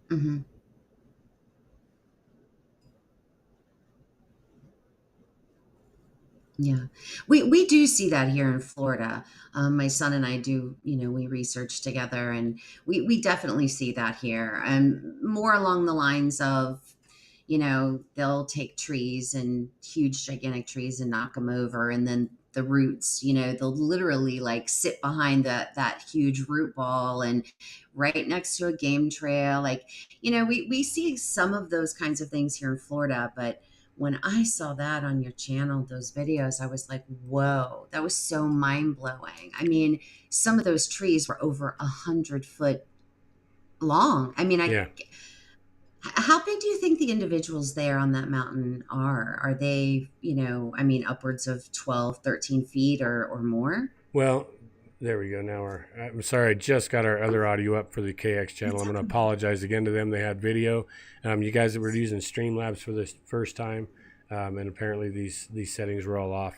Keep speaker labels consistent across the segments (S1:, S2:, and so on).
S1: Hmm. Yeah, we do see that here in Florida. My son and I do, we research together, and we definitely see that here, and more along the lines of, they'll take trees and huge, gigantic trees and knock them over, and then the roots, they'll literally like sit behind that huge root ball and right next to a game trail. Like, we see some of those kinds of things here in Florida, but when I saw that on your channel, those videos, I was like, whoa, that was so mind blowing. I mean, some of those trees were over 100 foot long. I mean,
S2: Yeah.
S1: how big do you think the individuals there on that mountain are? Are they, I mean, upwards of 12, 13 feet or more?
S2: Well, there we go. I'm sorry, I just got our other audio up for the KX channel.
S1: It's
S2: I'm going to
S1: okay.
S2: apologize again to them. They had video. You guys that were using Streamlabs for this first time, and apparently these settings were all off.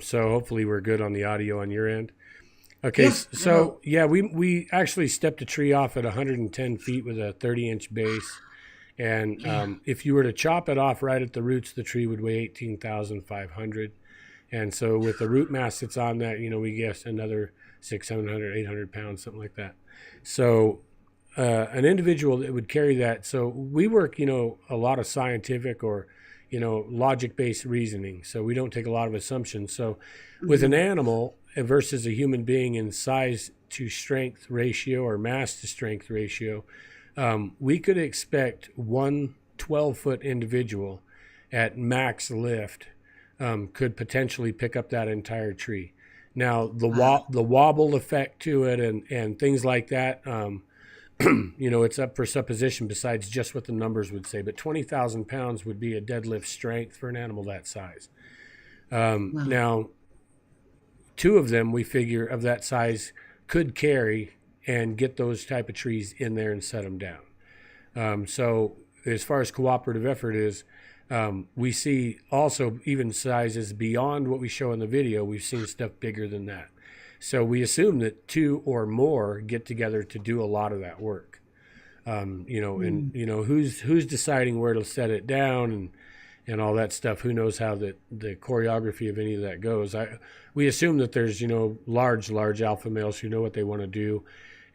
S2: So hopefully we're good on the audio on your end. Okay,
S1: Yeah, I
S2: so
S1: hope.
S2: yeah, we actually stepped a tree off at 110 feet with a 30-inch base. And
S1: Yeah.
S2: if you were to chop it off right at the roots, the tree would weigh 18,500. And so with the root mass that's on that, we guess another 600, 700, 800 pounds, something like that. So an individual that would carry that. So we work, a lot of scientific or, logic-based reasoning. So we don't take a lot of assumptions. So with an
S1: Hmm.
S2: animal versus a human being in size to strength ratio or mass to strength ratio, we could expect one 12-foot individual at max lift could potentially pick up that entire tree. Now,
S1: Wow.
S2: the wobble effect to it and things like that, it's up for supposition besides just what the numbers would say. But 20,000 pounds would be a deadlift strength for an animal that size.
S1: Wow.
S2: Now, two of them we figure of that size could carry and get those type of trees in there and set them down. So as far as cooperative effort is, we see also even sizes beyond what we show in the video. We've seen stuff bigger than that. So we assume that two or more get together to do a lot of that work. And
S1: Mm.
S2: who's deciding where to set it down and all that stuff. Who knows how the choreography of any of that goes? We assume that there's large alpha males who know what they want to do,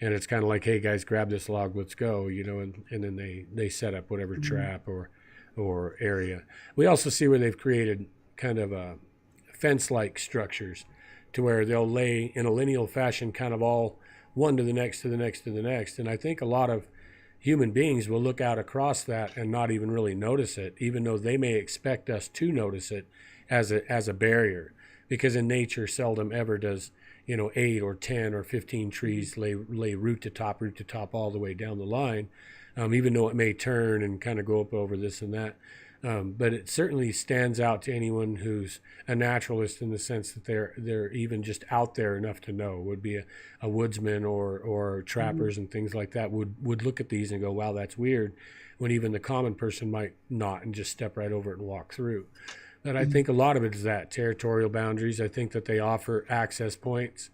S2: and it's kind of like, hey guys, grab this log, let's go, and then they set up whatever
S1: Mm.
S2: trap or area. We also see where they've created kind of fence-like structures to where they'll lay in a lineal fashion, kind of all one to the next to the next to the next. And I think a lot of human beings will look out across that and not even really notice it, even though they may expect us to notice it as a barrier, because in nature seldom ever does 8 or 10 or 15 trees lay root to top all the way down the line, even though it may turn and kind of go up over this and that. But it certainly stands out to anyone who's a naturalist in the sense that they're even just out there enough to know. Would be a woodsman or
S1: Mm.
S2: trappers and things like that would look at these and go, wow, that's weird, when even the common person might not and just step right over it and walk through. But I
S1: Mm.
S2: think a lot of it is that territorial boundaries. I think that they offer access points.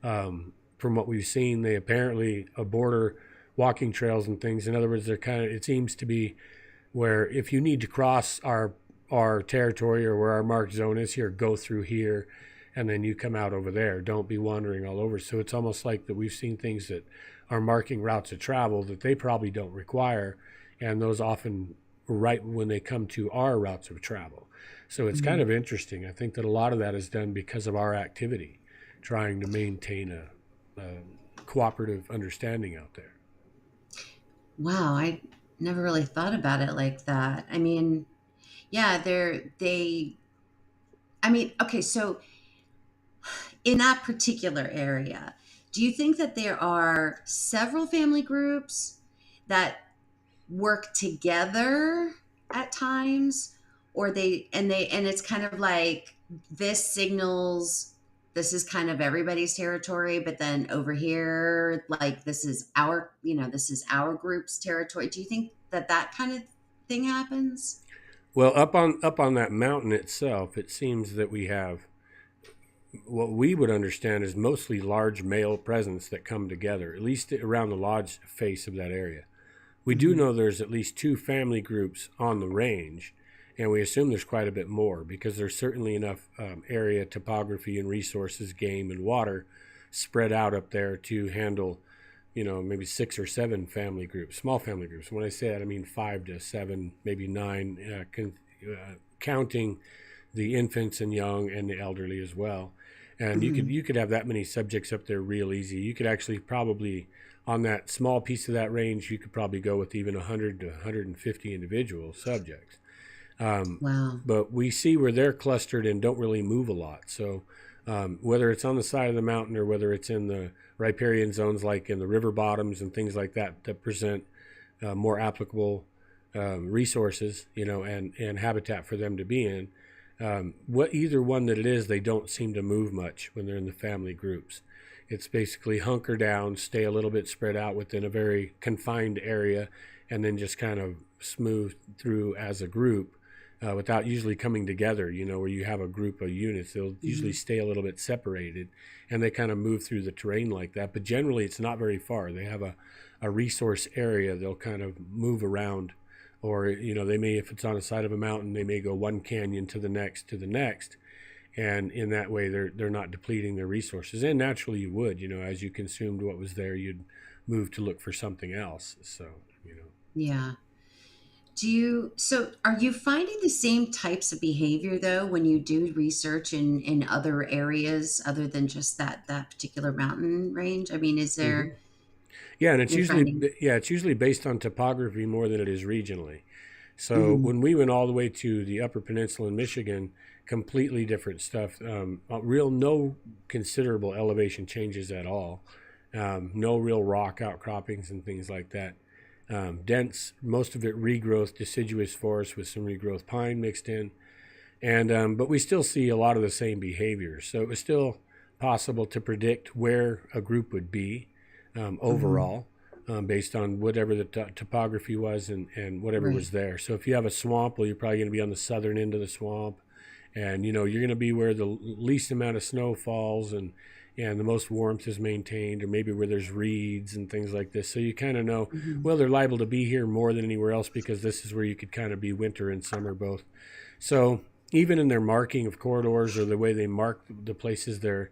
S2: From what we've seen, they apparently border walking trails and things. In other words, they're kind of, it seems to be where if you need to cross our territory or where our marked zone is here, go through here, and then you come out over there. Don't be wandering all over. So it's almost like that we've seen things that are marking routes of travel that they probably don't require, and those often right when they come to our routes of travel. So it's kind
S1: Mm.
S2: of interesting. I think that a lot of that is done because of our activity, trying to maintain a cooperative understanding out there.
S1: Wow, I never really thought about it like that. I mean, yeah, I mean, okay, so in that particular area, do you think that there are several family groups that work together at times, or and it's kind of like this signals this is kind of everybody's territory, but then over here, like this is our group's territory? Do you think that kind of thing happens?
S2: Well, up on that mountain itself, it seems that we have what we would understand is mostly large male presence that come together, at least around the lodge face of that area. We do
S1: Hmm.
S2: know there's at least 2 family groups on the range, and we assume there's quite a bit more because there's certainly enough area, topography, and resources, game and water spread out up there to handle, maybe 6 or 7 family groups, small family groups. When I say that, I mean 5 to 7, maybe 9, counting the infants and young and the elderly as well. And
S1: Hmm.
S2: you could have that many subjects up there real easy. You could actually probably, on that small piece of that range, you could probably go with even 100 to 150 individual subjects.
S1: Wow.
S2: But we see where they're clustered and don't really move a lot. So whether it's on the side of the mountain or whether it's in the riparian zones like in the river bottoms and things like that that present more applicable resources, and habitat for them to be in. What either one that it is, they don't seem to move much when they're in the family groups. It's basically hunker down, stay a little bit spread out within a very confined area, and then just kind of smooth through as a group without usually coming together, where you have a group of units. They'll usually
S1: Hmm.
S2: stay a little bit separated and they kind of move through the terrain like that. But generally, it's not very far. They have a resource area. They'll kind of move around. Or, they may, if it's on the side of a mountain, they may go one canyon to the next, and in that way they're not depleting their resources. And naturally you would, as you consumed what was there, you'd move to look for something else. So,
S1: Yeah. So are you finding the same types of behavior though when you do research in other areas other than just that particular mountain range? I mean, is
S2: hmm
S1: there,
S2: yeah, and
S1: you're finding?
S2: it's usually based on topography more than it is regionally. So
S1: Hmm.
S2: when we went all the way to the Upper Peninsula in Michigan, completely different stuff. Real no considerable elevation changes at all. No real rock outcroppings and things like that. Dense, most of it regrowth, deciduous forest with some regrowth pine mixed in, and but we still see a lot of the same behaviors. So it was still possible to predict where a group would be
S1: Hmm.
S2: overall, based on whatever the topography was and whatever
S1: Right.
S2: was there. So if you have a swamp, well, you're probably going to be on the southern end of the swamp, and you're going to be where the least amount of snow falls and the most warmth is maintained, or maybe where there's reeds and things like this. So you kind of know,
S1: Hmm.
S2: well, they're liable to be here more than anywhere else because this is where you could kind of be winter and summer both. So even in their marking of corridors or the way they mark the places they're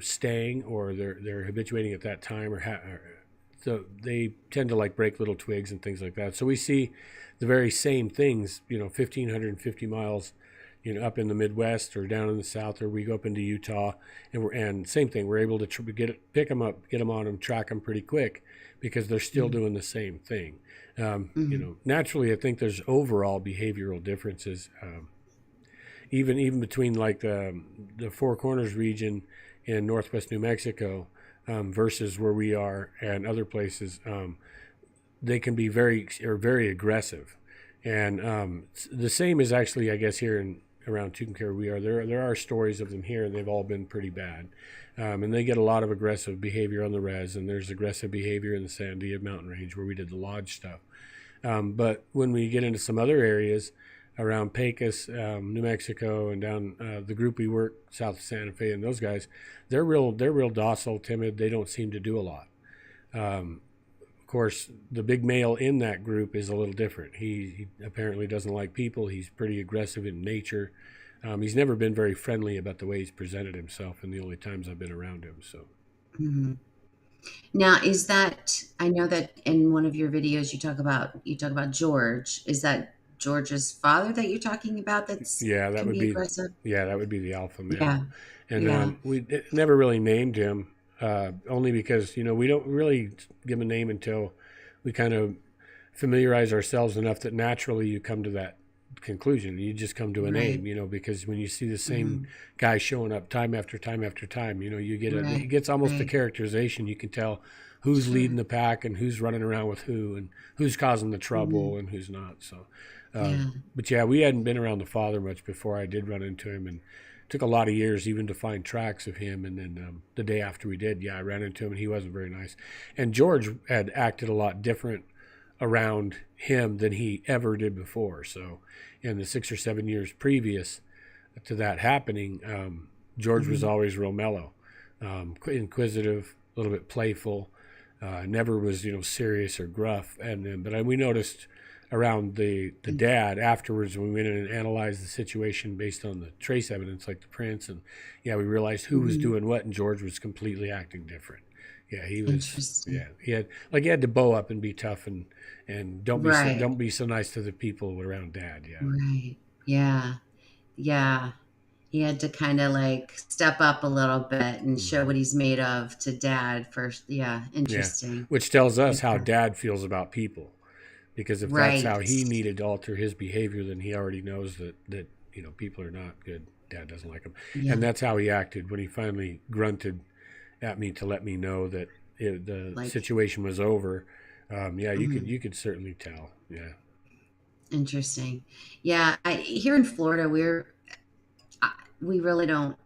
S2: staying or they're habituating at that time, so they tend to like break little twigs and things like that. So we see the very same things, 1,550 miles, up in the Midwest or down in the South, or we go up into Utah, and same thing. We're able to pick them up, get them on them, track them pretty quick because they're still doing the same thing.
S1: Hmm.
S2: Naturally, I think there's overall behavioral differences. Even between like the Four Corners region in northwest New Mexico versus where we are and other places, they can be very aggressive, and the same is actually, I guess, here in around Tucumcari we are. There are stories of them here, and they've all been pretty bad, and they get a lot of aggressive behavior on the res, and there's aggressive behavior in the Sandia Mountain Range where we did the lodge stuff. But when we get into some other areas around Pecos, New Mexico, and down the group we work south of Santa Fe, and those guys, they're real docile, timid. They don't seem to do a lot. Of course, the big male in that group is a little different. He apparently doesn't like people. He's pretty aggressive in nature. He's never been very friendly about the way he's presented himself in the only times I've been around him. So
S1: Hmm. Now, is that, I know that in one of your videos you talk about George. Is that George's father that you're talking about that's
S2: yeah,
S1: can be aggressive?
S2: that would be the alpha male,
S1: Yeah.
S2: and
S1: Yeah.
S2: we never really named him, only because we don't really give a name until we kind of familiarize ourselves enough that naturally you come to that conclusion. You just come to a
S1: Right.
S2: name, because when you see the same
S1: Hmm.
S2: guy showing up time after time after time, you get it
S1: Right.
S2: gets almost a
S1: Right.
S2: characterization. You can tell who's leading
S1: Sure.
S2: the pack and who's running around with who and who's causing the
S1: Hmm.
S2: trouble and who's not. So,
S1: Yeah.
S2: but yeah, we hadn't been around the father much before I did run into him, and it took a lot of years even to find tracks of him. And then the day after we did, yeah, I ran into him, and he wasn't very nice. And George had acted a lot different around him than he ever did before. So, in the 6 or 7 years previous to that happening, George was
S1: Hmm.
S2: always real mellow, inquisitive, a little bit playful, Never was, serious or gruff. And but we noticed around the dad afterwards when we went in and analyzed the situation based on the trace evidence, like the prints, and yeah, we realized who was
S1: Mm-hmm.
S2: doing what, and George was completely acting different. Yeah, he was.
S1: Interesting.
S2: Yeah, he had to bow up and be tough and
S1: Right.
S2: don't be so nice to the people around dad. Yeah.
S1: Right. Yeah. Yeah. He had to kind of like step up a little bit and show
S2: Hmm.
S1: what he's made of to dad first. Yeah.
S2: Yeah,
S1: Interesting.
S2: which tells us how
S1: Yeah.
S2: dad feels about people, because if that's how
S1: Right.
S2: he needed to alter his behavior, then he already knows that people are not good. Dad doesn't like him, and
S1: Yeah.
S2: that's how he acted when he finally grunted at me to let me know that the
S1: Like,
S2: situation was over. Yeah,
S1: mhm.
S2: you could certainly tell. Yeah.
S1: Interesting. Yeah. Here in Florida, we really don't,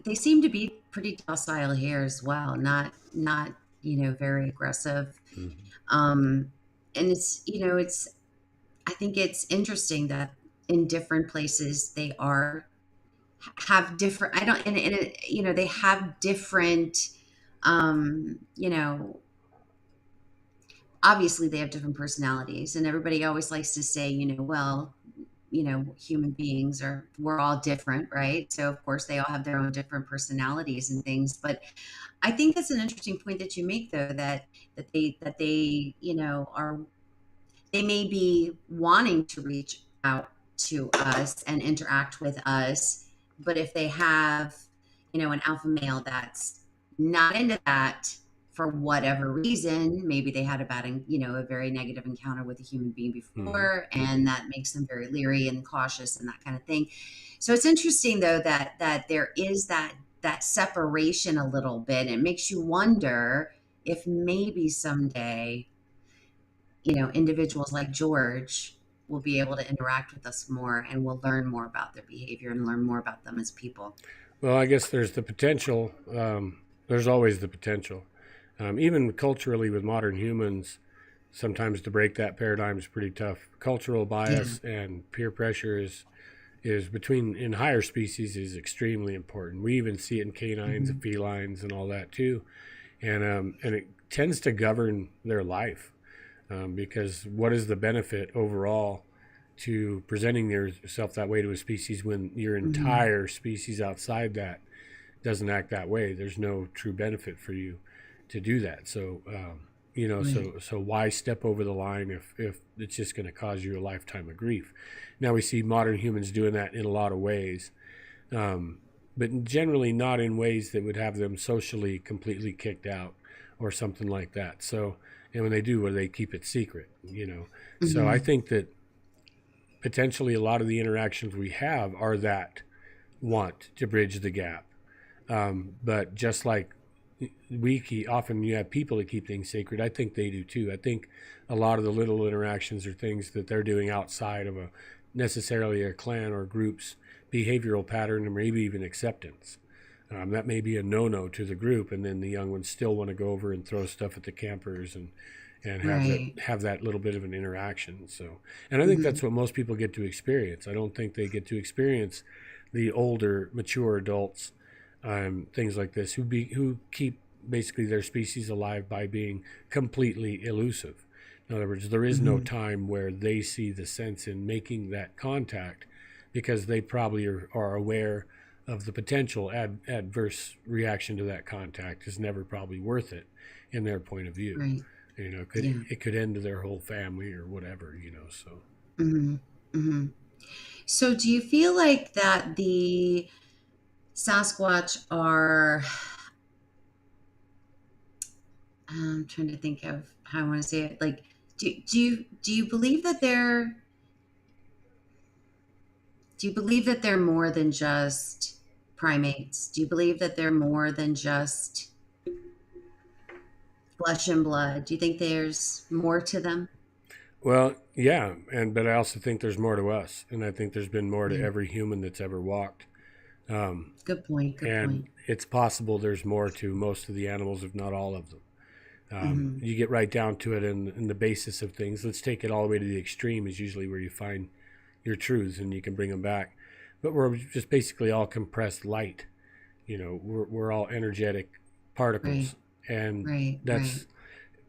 S1: they seem to be pretty docile here as well. Not, very aggressive.
S2: Hmm.
S1: Um, and I think it's interesting that in different places they have different, I don't, and they have different, um, you know, obviously they have different personalities, and everybody always likes to say, well, human beings we're all different, right? So of course they all have their own different personalities and things. But I think that's an interesting point that you make, though, that they, are, they may be wanting to reach out to us and interact with us, but if they have, an alpha male that's not into that for whatever reason, maybe they had a very negative encounter with a human being
S2: Hmm.
S1: before, and that makes them very leery and cautious and that kind of thing. So it's interesting, though, that there is that separation a little bit. It makes you wonder if maybe someday, individuals like George will be able to interact with us more, and we'll learn more about their behavior and learn more about them as people.
S2: Well, I guess there's the potential. There's always the potential. Even culturally, with modern humans, sometimes to break that paradigm is pretty tough. Cultural
S1: Yeah.
S2: bias and peer pressure is between in higher species is extremely important. We even see it in canines and
S1: Hmm.
S2: felines and all that too, and it tends to govern their life, because what is the benefit overall to presenting yourself that way to a species when your
S1: Hmm.
S2: entire species outside that doesn't act that way? There's no true benefit for you to do that. So,
S1: Right.
S2: so why step over the line if it's just going to cause you a lifetime of grief? Now we see modern humans doing that in a lot of ways, um, but generally not in ways that would have them socially completely kicked out or something like that. So, and when they do, well, they keep it secret. So I
S1: Hmm.
S2: think that potentially a lot of the interactions we have are that want to bridge the gap. But just like often you have people that keep things sacred, I think they do too. I think a lot of the little interactions are things that they're doing outside of a necessarily a clan or group's behavioral pattern, or maybe even acceptance. That may be a no-no to the group, and then the young ones still want to go over and throw stuff at the campers and
S1: Right.
S2: have that little bit of an interaction. So, and I think
S1: Hmm.
S2: that's what most people get to experience. I don't think they get to experience the older, mature adults, things like this, who keep basically their species alive by being completely elusive. In other words, there is no
S1: Hmm.
S2: time where they see the sense in making that contact, because they probably are aware of the potential adverse reaction to that contact is never probably worth it in their point of view.
S1: Right. Yeah.
S2: It could end their whole family or whatever. So
S1: Hmm. Hmm. So do you feel like that the Sasquatch are, I'm trying to think of how I want to say it. Like, do you believe that they're more than just primates? Do you believe that they're more than just flesh and blood? Do you think there's more to them?
S2: well, yeah, but I also think there's more to us, and I think there's been more to
S1: Yeah.
S2: every human that's ever walked. Um,
S1: Good point. Good
S2: and
S1: point.
S2: it's possible there's more to most of the animals, if not all of them.
S1: Hmm.
S2: You get right down to it in the basis of things. Let's take it all the way to the extreme, is usually where you find your truths and you can bring them back. But we're just basically all compressed light. We're all energetic
S1: Right.
S2: particles, and
S1: Right.
S2: that's
S1: Right.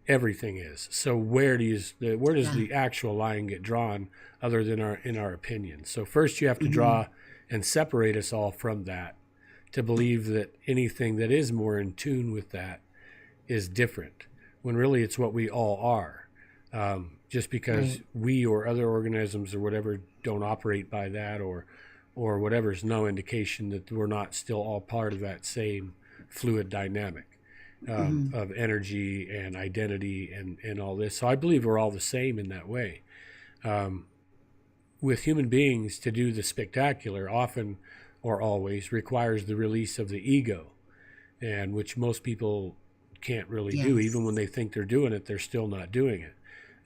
S2: everything is. So where does
S1: Yeah.
S2: the actual line get drawn, other than in our opinion? So first you have to
S1: Hmm.
S2: draw and separate us all from that, to believe that anything that is more in tune with that is different, when really it's what we all are. Just because
S1: Right.
S2: we or other organisms or whatever don't operate by that, or whatever, is no indication that we're not still all part of that same fluid dynamic,
S1: Hmm.
S2: of energy and identity and all this. So I believe we're all the same in that way. Um, with human beings, to do the spectacular often or always requires the release of the ego, and which most people can't really do. Even when
S1: Yes.
S2: they think they're doing it, they're still not doing it.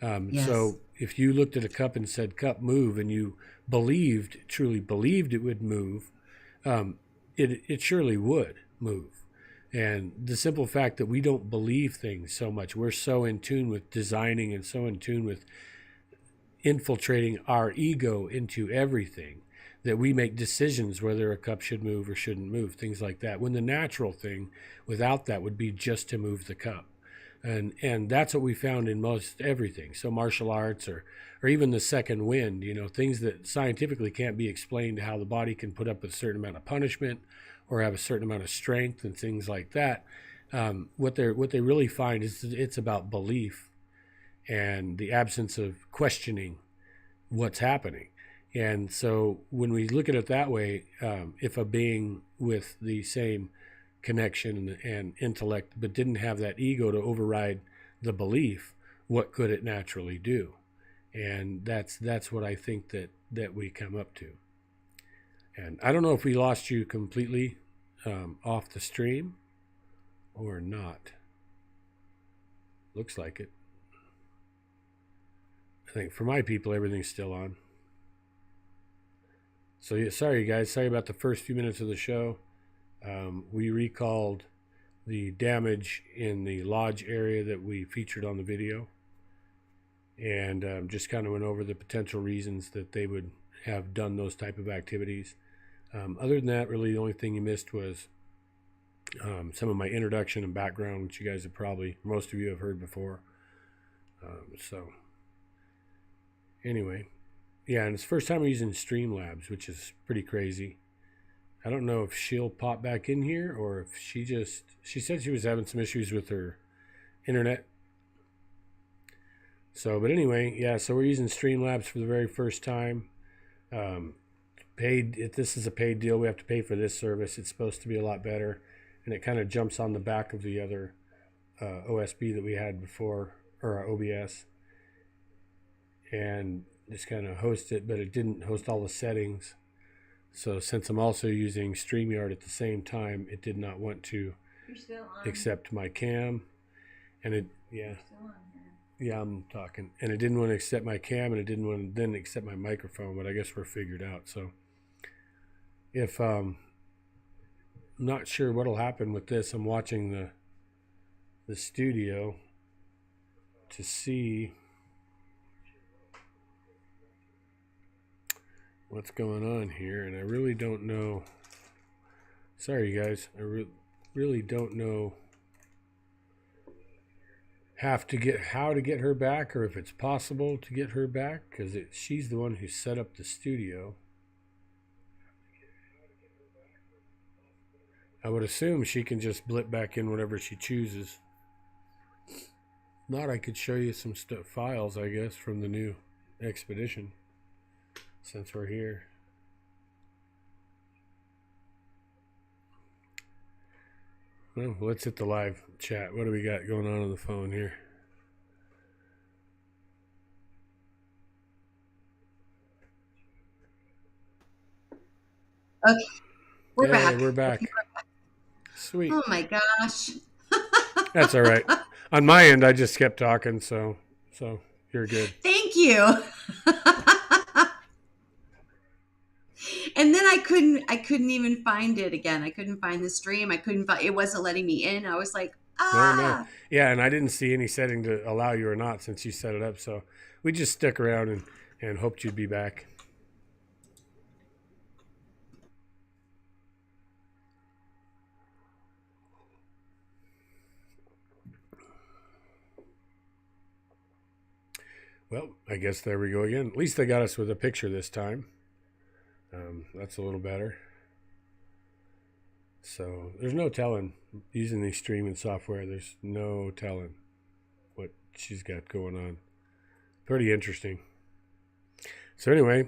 S1: Yes.
S2: So if you looked at a cup and said, "Cup, move," and you truly believed it would move, um, it surely would move. And the simple fact that we don't believe things so much, we're so in tune with designing and so in tune with infiltrating our ego into everything, that we make decisions whether a cup should move or shouldn't move, things like that. When the natural thing without that would be just to move the cup. And that's what we found in most everything. So martial arts, or even the second wind, things that scientifically can't be explained, how the body can put up with a certain amount of punishment or have a certain amount of strength and things like that. What they really find is it's about belief and the absence of questioning what's happening. And so when we look at it that way, if a being with the same connection and intellect but didn't have that ego to override the belief, what could it naturally do? And that's what I think that we come up to. And I don't know if we lost you completely off the stream or not. Looks like it. I think for my people, everything's still on. So yeah, sorry guys, sorry about the first few minutes of the show. We recalled the damage in the lodge area that we featured on the video, and just kind of went over the potential reasons that they would have done those type of activities. Other than that, really the only thing you missed was some of my introduction and background, which you guys have probably, most of you have heard before. So anyway, yeah, and it's the first time I'm using Streamlabs, which is pretty crazy. I don't know if she'll pop back in here, or if she said she was having some issues with her internet. So, but anyway, yeah, so we're using Streamlabs for the very first time. Um, if this is a paid deal, we have to pay for this service. It's supposed to be a lot better, and it kind of jumps on the back of the other OSB that we had before, or our OBS, and just kind of host it, but it didn't host all the settings. So since I'm also using StreamYard at the same time, it did not want to accept my cam, and yeah, I'm talking, and it didn't want to accept my cam, and it didn't want to then accept my microphone. But I guess we're figured out. So if I'm not sure what'll happen with this, I'm watching the studio to see what's going on here, and I really don't know. Sorry, you guys, really don't know how to get her back, or if it's possible to get her back, because she's the one who set up the studio. I would assume she can just blip back in whenever she chooses. Not, I could show you some files, I guess, from the new expedition, since we're here. Well, let's hit the live chat. What do we got going on the phone here?
S1: Okay, we're
S2: Hey,
S1: back.
S2: we're back. Sweet.
S1: Oh my gosh.
S2: That's all right. On my end, I just kept talking, so you're good.
S1: Thank you. And then I couldn't even find it again. I couldn't find the stream. I couldn't find, it wasn't letting me in. I was like,
S2: No, no.
S1: ah.
S2: Yeah, and I didn't see any setting to allow you or not since you set it up, so we just stuck around and hoped you'd be back. Well, I guess there we go again. At least they got us with a picture this time. That's a little better. So there's no telling, using these streaming software, there's no telling what she's got going on. Pretty interesting. So anyway,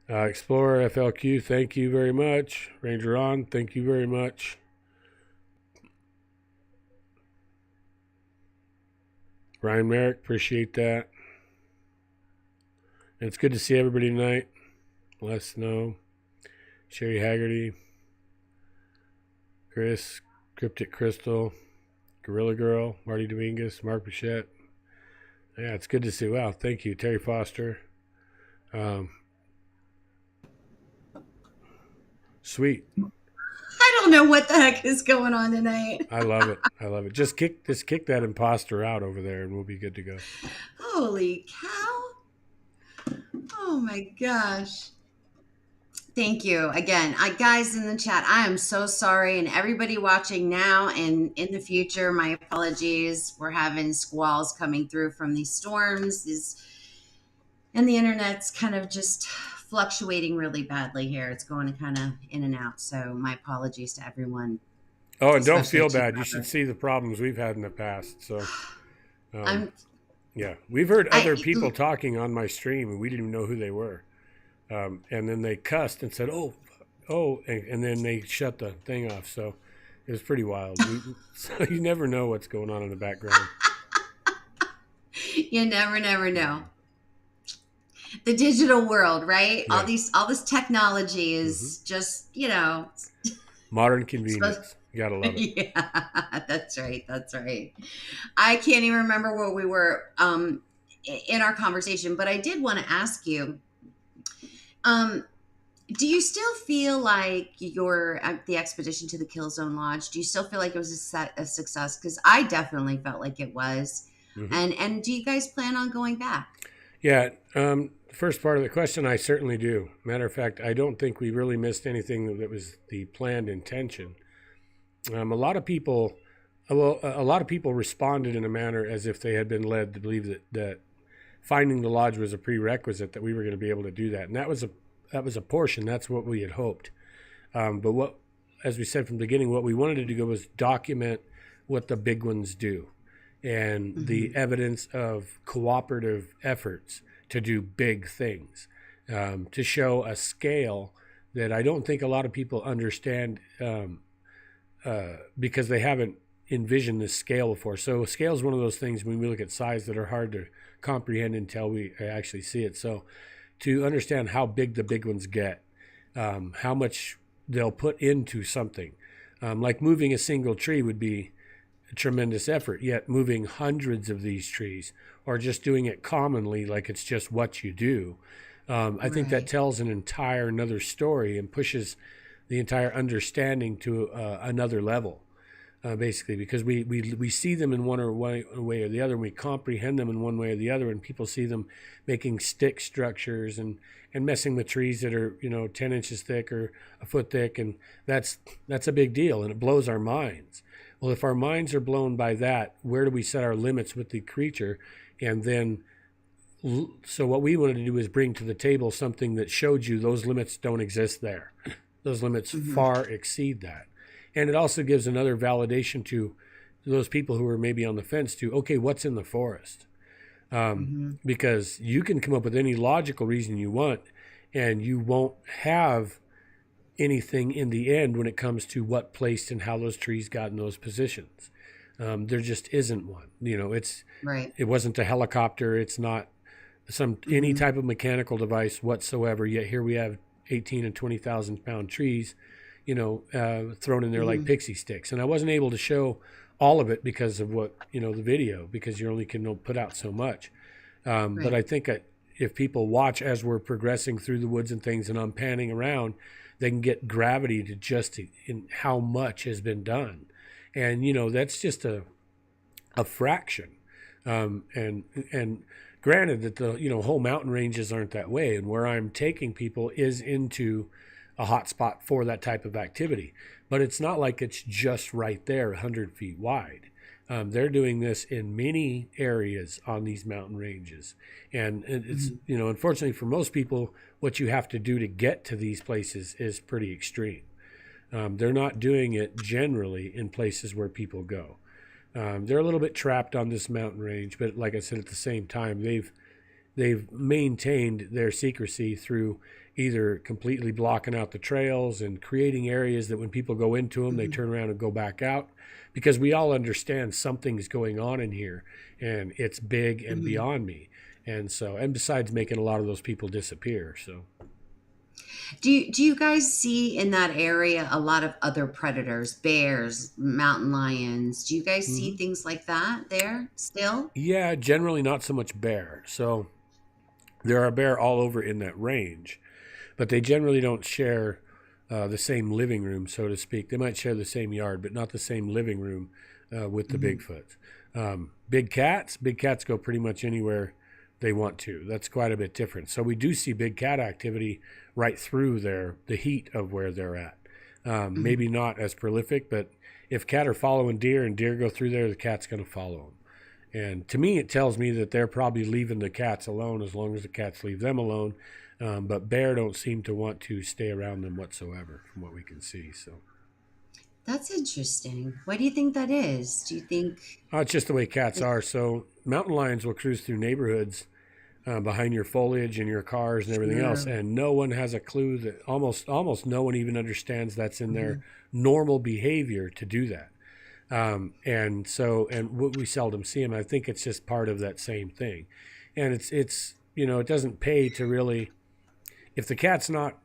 S2: Explorer FLQ, thank you very much. Ranger On, thank you very much. Ryan Merrick, appreciate that. And it's good to see everybody tonight. Les Snow, Sherry Haggerty, Chris, Cryptic Crystal, Gorilla Girl, Marty Dominguez, Mark Bichette. Yeah, it's good to see. Wow, thank you, Terry Foster. Sweet.
S1: I don't know what the heck is going on tonight.
S2: I love it. I love it. Just kick that imposter out over there, and we'll be good to go.
S1: Holy cow! Oh my gosh! Thank you again, guys in the chat. I am so sorry, and everybody watching now and in the future. My apologies. We're having squalls coming through from these storms. And the internet's kind of just fluctuating really badly here. It's going kind of in and out. So my apologies to everyone.
S2: Oh, and don't feel bad. You should see the problems we've had in the past. So, yeah, we've heard other people talking on my stream, and we didn't even know who they were. And then they cussed and said, "Oh," and then they shut the thing off. So it was pretty wild. So you never know what's going on in the background.
S1: You never know. The digital world, right? Yeah. All this technology is just,
S2: modern convenience. You gotta love it.
S1: Yeah, that's right. I can't even remember where we were in our conversation, but I did want to ask you, do you still feel like the expedition to the Kill Zone Lodge, do you still feel like it was a success? Because I definitely felt like it was. And do you guys plan on going back?
S2: Yeah. The first part of the question, I certainly do. Matter of fact, I don't think we really missed anything that was the planned intention. A lot of people responded in a manner as if they had been led to believe that finding the lodge was a prerequisite, that we were going to be able to do that. And that was a portion. That's what we had hoped. But as we said from the beginning, what we wanted to do was document what the big ones do and the evidence of cooperative efforts to do big things, to show a scale that I don't think a lot of people understand, because they haven't envisioned this scale before. So scale is one of those things when we look at size that are hard to comprehend until we actually see it. So to understand how big the big ones get, how much they'll put into something, like moving a single tree would be a tremendous effort, yet moving hundreds of these trees or just doing it commonly, like it's just what you do, I think that tells another story and pushes the entire understanding to another level, basically, because we see them in one way or the other, and we comprehend them in one way or the other, and people see them making stick structures and messing with trees that are 10 inches thick or a foot thick, and that's a big deal, and it blows our minds. Well, if our minds are blown by that, where do we set our limits with the creature? And then, so what we wanted to do is bring to the table something that showed you those limits don't exist there. Those limits far exceed that. And it also gives another validation to those people who are maybe on the fence to, okay, what's in the forest? Because you can come up with any logical reason you want, and you won't have anything in the end when it comes to what placed and how those trees got in those positions. There just isn't one. It wasn't a helicopter. It's not any type of mechanical device whatsoever. Yet here we have 18 and 20,000 pound trees, thrown in there like pixie sticks. And I wasn't able to show all of it because of what, the video, because you only can put out so much. But I think if people watch as we're progressing through the woods and things and I'm panning around, they can get gravity to just in how much has been done. And, that's just a fraction. And granted that the, whole mountain ranges aren't that way. And where I'm taking people is into a hot spot for that type of activity. But it's not like it's just right there, 100 feet wide. They're doing this in many areas on these mountain ranges. And it's, unfortunately for most people, what you have to do to get to these places is pretty extreme. They're not doing it generally in places where people go. They're a little bit trapped on this mountain range, but like I said, at the same time, they've maintained their secrecy through either completely blocking out the trails and creating areas that when people go into them, they turn around and go back out, because we all understand something's going on in here and it's big and beyond me. And so, and besides making a lot of those people disappear. So
S1: Do you guys see in that area a lot of other predators, bears, mountain lions? Do you guys see things like that there still?
S2: yeah, generally not so much bear. So there are bear all over in that range, but they generally don't share the same living room, so to speak. They might share the same yard, but not the same living room with the Bigfoots. Big cats go pretty much anywhere they want to. That's quite a bit different. So we do see big cat activity right through the heat of where they're at. Maybe not as prolific, but if cat are following deer and deer go through there, the cat's going to follow them. And to me, it tells me that they're probably leaving the cats alone as long as the cats leave them alone. But bear don't seem to want to stay around them whatsoever, from what we can see. So
S1: That's interesting. Why do you think that is? Do you think
S2: it's just the way cats are. So mountain lions will cruise through neighborhoods behind your foliage and your cars and everything else, and no one has a clue that almost no one even understands that's in their normal behavior to do that. And we seldom see them. I think it's just part of that same thing. And it's it doesn't pay to really, if the cat's not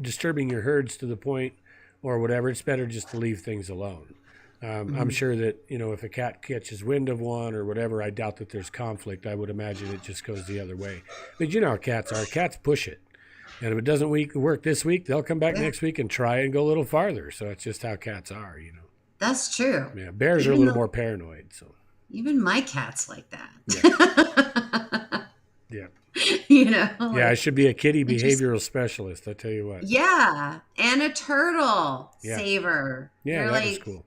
S2: disturbing your herds to the point or whatever, it's better just to leave things alone. I'm sure that, if a cat catches wind of one or whatever, I doubt that there's conflict. I would imagine it just goes the other way. But you know how cats are. Cats push it. And if it doesn't work this week, they'll come back next week and try and go a little farther. So it's just how cats are,
S1: That's true.
S2: Yeah, bears are a little more paranoid. So
S1: even my cat's like that.
S2: Yeah.
S1: Yeah,
S2: I should be a kitty behavioral specialist. I tell you what.
S1: Yeah, and a turtle saver.
S2: Yeah, that was cool.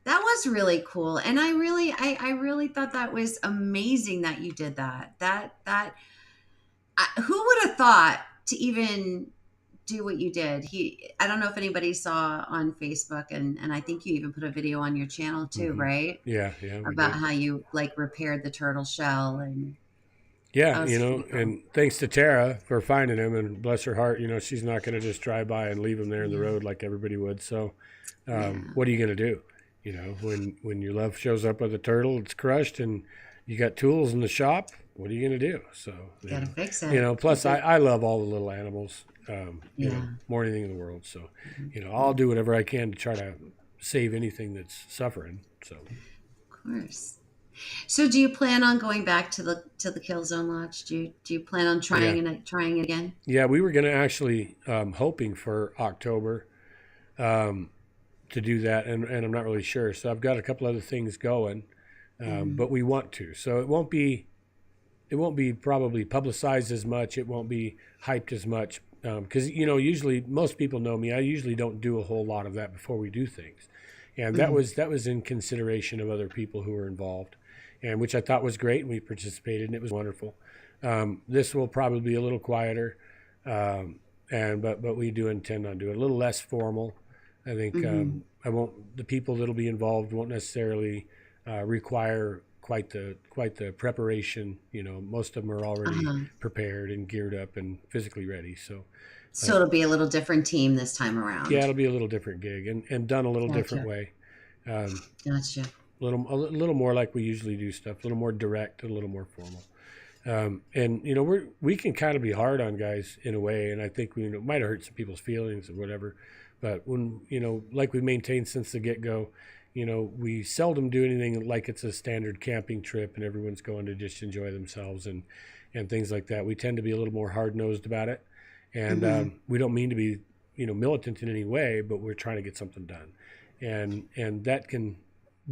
S1: That was really cool, and I really thought that was amazing that you did that. Who would have thought to even do what you did? I don't know if anybody saw on Facebook, and I think you even put a video on your channel too, right?
S2: Yeah.
S1: About how you repaired the turtle shell and.
S2: Yeah, and thanks to Tara for finding him, and bless her heart, she's not going to just drive by and leave him there in the road like everybody would. So, what are you going to do? When your love shows up with a turtle, it's crushed, and you got tools in the shop. What are you going to do? So,
S1: you got to fix it.
S2: Plus I love all the little animals, more than anything in the world. So, I'll do whatever I can to try to save anything that's suffering. So,
S1: of course. So, do you plan on going back to the Kill Zone Lodge? Do you plan on trying it again?
S2: Yeah, we were going to actually hoping for October to do that, and I'm not really sure. So I've got a couple other things going, but we want to. So it won't be probably publicized as much. It won't be hyped as much because usually most people know me. I usually don't do a whole lot of that before we do things, and that was in consideration of other people who were involved. And which I thought was great, and we participated, and it was wonderful. This will probably be a little quieter, but we do intend on doing it a little less formal. I think the people that'll be involved won't necessarily require quite the preparation. Most of them are already prepared and geared up and physically ready. So
S1: it'll be a little different team this time around.
S2: Yeah, it'll be a little different gig and done a little different way.
S1: Gotcha.
S2: A little more like we usually do stuff, a little more direct, a little more formal. And we can kind of be hard on guys in a way, and I think we might have hurt some people's feelings or whatever. But when like we maintained since the get-go, we seldom do anything like it's a standard camping trip and everyone's going to just enjoy themselves and things like that. We tend to be a little more hard-nosed about it, and we don't mean to be militant in any way, but we're trying to get something done, and that can.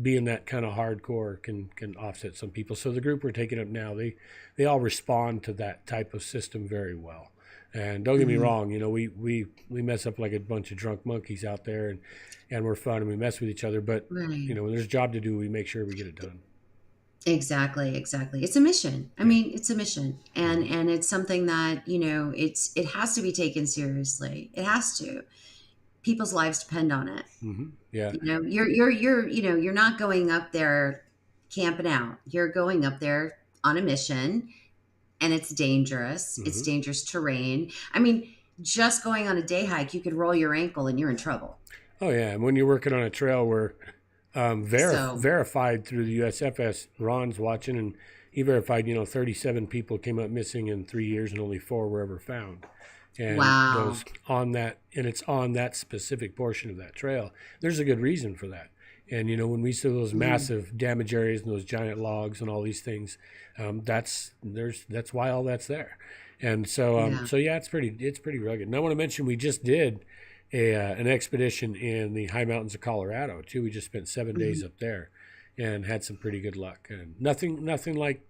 S2: Being that kind of hardcore can offset some people. So the group we're taking up now, they all respond to that type of system very well. And don't get me
S1: Hmm.
S2: wrong, we mess up like a bunch of drunk monkeys out there, and we're fun and we mess with each other. But
S1: Right.
S2: when there's a job to do, we make sure we get it done.
S1: Exactly, exactly. It's a mission. I
S2: Yeah.
S1: mean, it's a mission. And
S2: Hmm.
S1: and it's something that, it has to be taken seriously. It has to. People's lives depend on it.
S2: Hmm. Yeah.
S1: You're not going up there camping out. You're going up there on a mission, and it's dangerous. It's
S2: Hmm.
S1: dangerous terrain. I mean, just going on a day hike, you could roll your ankle and you're in trouble.
S2: Oh yeah, and when you're working on a trail where
S1: So,
S2: verified through the USFS, Ron's watching, and he verified, 37 people came up missing in 3 years, and only 4 were ever found. And
S1: wow.
S2: those on that, and it's on that specific portion of that trail. There's a good reason for that. And when we see those
S1: Mhm.
S2: massive damage areas and those giant logs and all these things, that's why all that's there. And so,
S1: Yeah.
S2: yeah, it's pretty rugged. And I want to mention we just did an expedition in the high mountains of Colorado too. We just spent 7 days
S1: Mhm.
S2: up there, and had some pretty good luck. And nothing like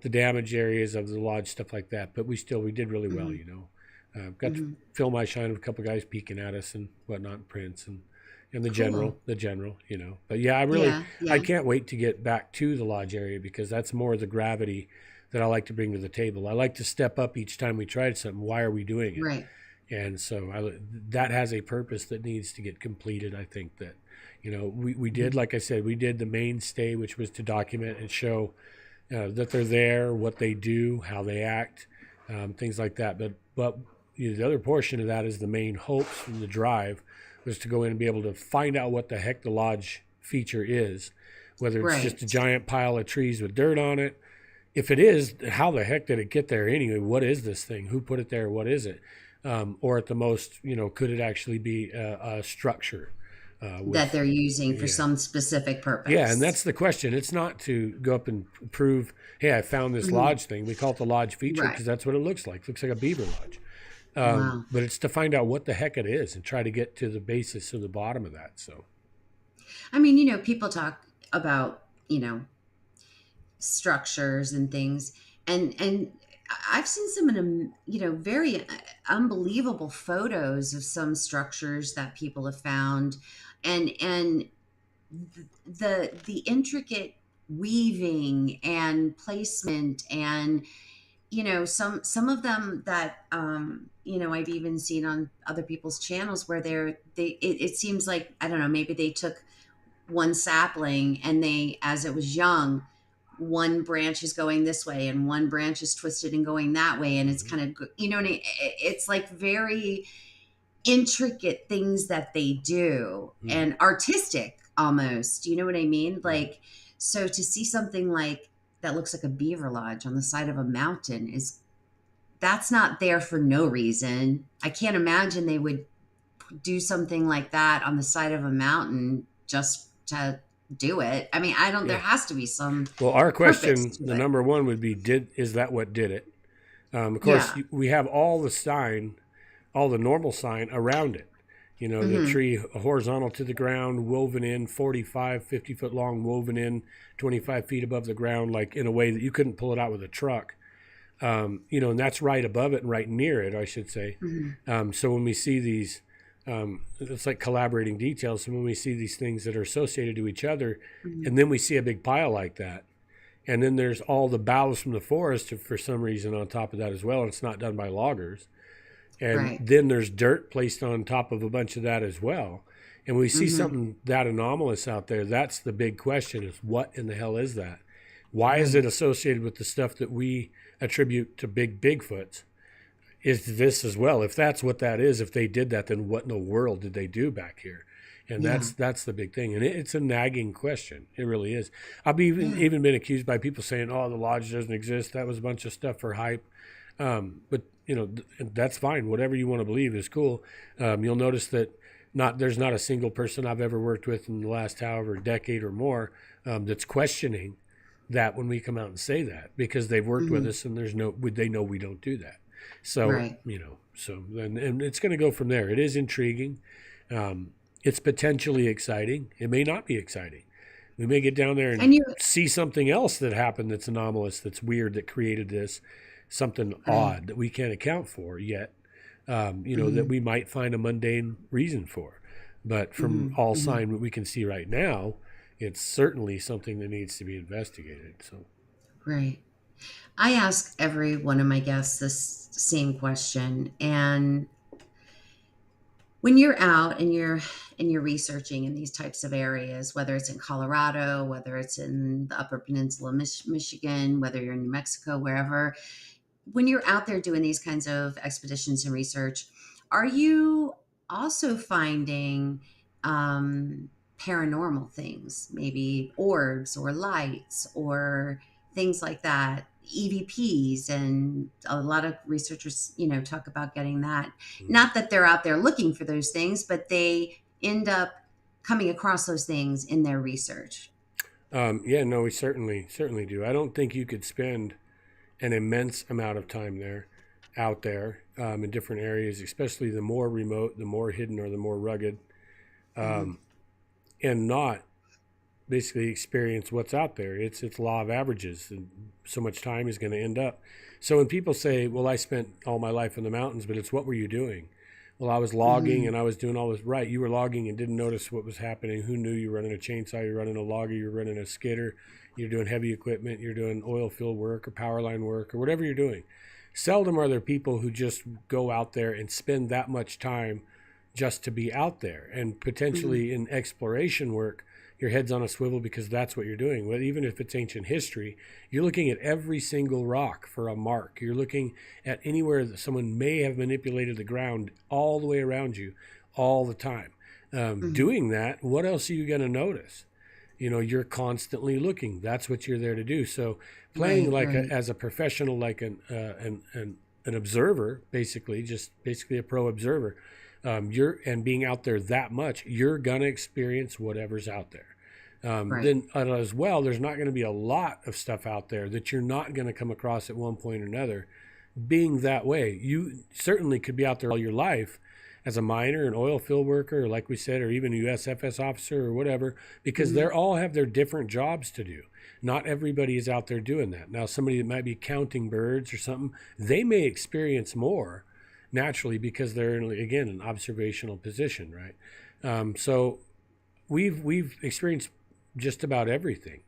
S2: the damage areas of the lodge, stuff like that. But we did really well.
S1: Mhm.
S2: Got to
S1: Mhm.
S2: film my shine of a couple guys peeking at us and whatnot, prints and the
S1: Cool.
S2: general. But yeah,
S1: Yeah.
S2: I
S1: Yeah.
S2: can't wait to get back to the lodge area, because that's more the gravity that I like to bring to the table. I like to step up each time we try something. Why are we doing it?
S1: Right.
S2: And so that has a purpose that needs to get completed. I think that, we did,
S1: Mhm.
S2: like I said, we did the mainstay, which was to document and show that they're there, what they do, how they act, things like that. But the other portion of that is the main hopes from the drive was to go in and be able to find out what the heck the lodge feature is, whether it's just a
S1: Right.
S2: giant pile of trees with dirt on it. If it is, how the heck did it get there anyway? What is this thing? Who put it there? What is it? Or at the most, could it actually be a structure
S1: That
S2: with,
S1: they're using for
S2: yeah.
S1: some specific
S2: Yeah, and
S1: purpose.
S2: that's the question. It's not to go up and prove, hey, I found this
S1: Mhm.
S2: lodge thing. We call it the lodge feature
S1: Right.
S2: because that's what it looks like. It looks like a beaver lodge.
S1: Wow.
S2: But it's to find out what the heck it is and try to get to the basis of the bottom of that. So,
S1: I mean, people talk about, structures and things, and I've seen some of them, very unbelievable photos of some structures that people have found, and the intricate weaving and placement, and some of them that I've even seen on other people's channels where it seems like, I don't know, maybe they took one sapling, and they, as it was young, one branch is going this way and one branch is twisted and going that way, and it's
S2: mhm.
S1: kind of, what I mean? It's like very intricate things that they do,
S2: Hmm.
S1: and artistic almost, you know what I mean?
S2: Right.
S1: Like, so to see something like that looks like a beaver lodge on the side of a mountain, is that's not there for no reason. I can't imagine they would do something like that on the side of a mountain just to do it. I mean, I don't, there
S2: Yeah.
S1: has to be some
S2: Well, our
S1: purpose
S2: question,
S1: to
S2: the
S1: it.
S2: number one would be, is that what did it? Of course,
S1: Yeah.
S2: we have all the sign, all the normal sign around it. The
S1: Hmm.
S2: tree horizontal to the ground, woven in 45, 50-foot long, woven in 25 feet above the ground, like in a way that you couldn't pull it out with a truck. And that's right above it and right near it, I should say.
S1: Hmm.
S2: So when we see these, it's like collaborating details. And when we see these things that are associated to each other,
S1: Hmm.
S2: and then we see a big pile like that, and then there's all the boughs from the forest for some reason on top of that as well, and it's not done by loggers. And
S1: Right.
S2: then there's dirt placed on top of a bunch of that as well. And we see
S1: Hmm.
S2: something that anomalous out there. That's the big question: is what in the hell is that? Why is it
S1: Right.
S2: associated with the stuff that we attribute to Bigfoots? Is this as well? If that's what that is, if they did that, then what in the world did they do back here? And
S1: Yeah.
S2: that's the big thing, and it's a nagging question. It really is. I've even
S1: Yeah.
S2: even been accused by people saying, "Oh, the lodge doesn't exist. That was a bunch of stuff for hype." But that's fine. Whatever you want to believe is cool. You'll notice that there's not a single person I've ever worked with in the last however decade or more that's questioning that when we come out and say that, because they've worked with
S1: Hmm.
S2: us and they know we don't do that. So
S1: Right.
S2: and it's going to go from there. It is intriguing. It's potentially exciting. It may not be exciting. We may get down there and
S1: And you,
S2: see something else that happened that's anomalous, that's weird, that created this. something
S1: Right.
S2: odd that we can't account for yet, that
S1: Hmm.
S2: we might find a mundane reason for. But from
S1: Hmm.
S2: all
S1: Hmm.
S2: sign what we can see right now, it's certainly something that needs to be investigated. So,
S1: Right. I ask every one of my guests this same question, and when you're out and you're researching in these types of areas, whether it's in Colorado, whether it's in the Upper Peninsula, Michigan, whether you're in New Mexico, wherever, when you're out there doing these kinds of expeditions and research, are you also finding paranormal things, maybe orbs or lights or things like that, EVPs? And a lot of researchers, talk about getting that.
S2: mm.
S1: Not that they're out there looking for those things, but they end up coming across those things in their research.
S2: Yeah, no, we certainly do. I don't think you could spend an immense amount of time out there, in different areas, especially the more remote, the more hidden, or the more rugged,
S1: Hmm.
S2: um, and not basically experience what's out there. It's law of averages, and so much time is going to end up. So when people say, "Well, I spent all my life in the mountains," but it's what were you doing? Well, I was logging
S1: Hmm.
S2: and I was doing all this. Right, you were logging and didn't notice what was happening. Who knew you were running a chainsaw? You're running a logger. You're running a skidder. You're doing heavy equipment. You're doing oil field work or power line work or whatever you're doing. Seldom are there people who just go out there and spend that much time just to be out there, and
S1: Hmm.
S2: potentially in exploration work your head's on a swivel because that's what you're doing. Well, even if it's ancient history, you're looking at every single rock for a mark. You're looking at anywhere that someone may have manipulated the ground all the way around you all the time.
S1: Hmm.
S2: Doing that, what else are you going to notice? You're constantly looking. That's what you're there to do. So playing
S1: Right, right.
S2: as a professional, like an observer, basically, just basically a pro observer, you're and being out there that much, you're gonna experience whatever's out there.
S1: Right.
S2: Then as well, there's not going to be a lot of stuff out there that you're not going to come across at one point or another. Being that way, you certainly could be out there all your life as a miner, an oil field worker, or like we said, or even a USFS officer or whatever, because
S1: Hmm.
S2: they all have their different jobs to do. Not everybody is out there doing that. Now, somebody that might be counting birds or something, they may experience more naturally because they're in, again, an observational position, right? So we've experienced just about everything,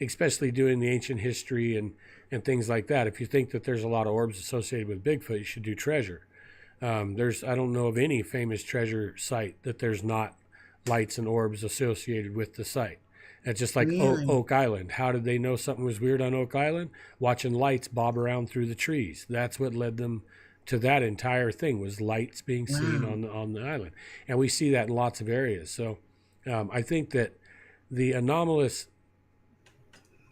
S2: especially doing the ancient history and things like that. If you think that there's a lot of orbs associated with Bigfoot, you should do treasure. I don't know of any famous treasure site that there's not lights and orbs associated with the site. It's just like
S1: Really?
S2: Oak Island. How did they know something was weird on Oak Island? Watching lights bob around through the trees. That's what led them to that entire thing, was lights being seen
S1: Wow.
S2: on the island, and we see that in lots of areas. So I think that the anomalous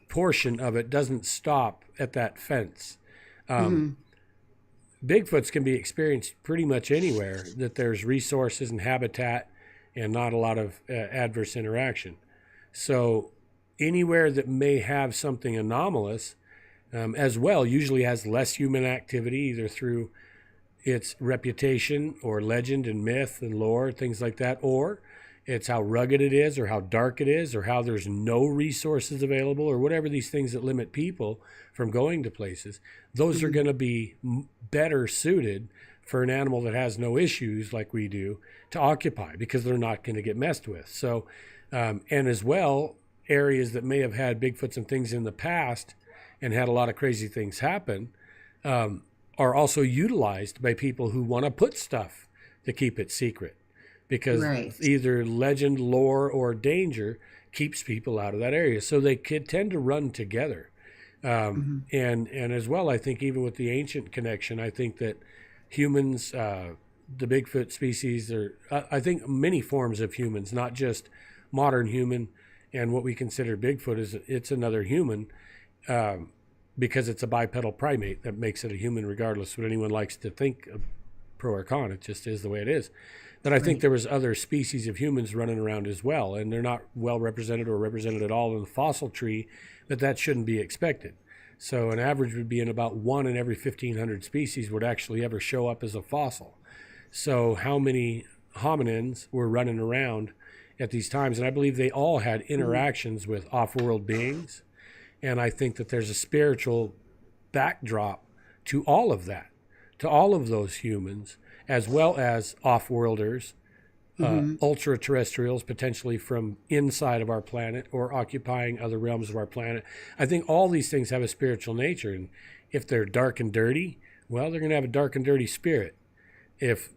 S2: portion of it doesn't stop at that fence. Um,
S1: Hmm.
S2: Bigfoots can be experienced pretty much anywhere that there's resources and habitat and not a lot of adverse interaction. So anywhere that may have something anomalous, as well, usually has less human activity, either through its reputation or legend and myth and lore, things like that, or it's how rugged it is, or how dark it is, or how there's no resources available, or whatever these things that limit people from going to places. Those are
S1: Hmm.
S2: going to be better suited for an animal that has no issues like we do to occupy, because they're not going to get messed with. So, and as well, areas that may have had Bigfoots and things in the past and had a lot of crazy things happen, um, are also utilized by people who want to put stuff to keep it secret, because
S1: Right.
S2: either legend, lore, or danger keeps people out of that area. So they could tend to run together.
S1: Hmm.
S2: And as well, I think even with the ancient connection, I think that humans, the Bigfoot species, are, I think many forms of humans, not just modern human and what we consider Bigfoot, is it's another human, um, because it's a bipedal primate that makes it a human, regardless of what anyone likes to think of, pro or con. It just is the way it is. But I think
S1: Right.
S2: there was other species of humans running around as well, and they're not well represented or represented at all in the fossil tree, but that shouldn't be expected. So an average would be in about one in every 1,500 species would actually ever show up as a fossil. So how many hominins were running around at these times? And I believe they all had
S1: Hmm.
S2: interactions with off-world beings, and I think that there's a spiritual backdrop to all of that, to all of those humans, as well as off-worlders, ultra-terrestrials, potentially from inside of our planet or occupying other realms of our planet. I think all these things have a spiritual nature, and if they're dark and dirty, well, they're going to have a dark and dirty spirit. If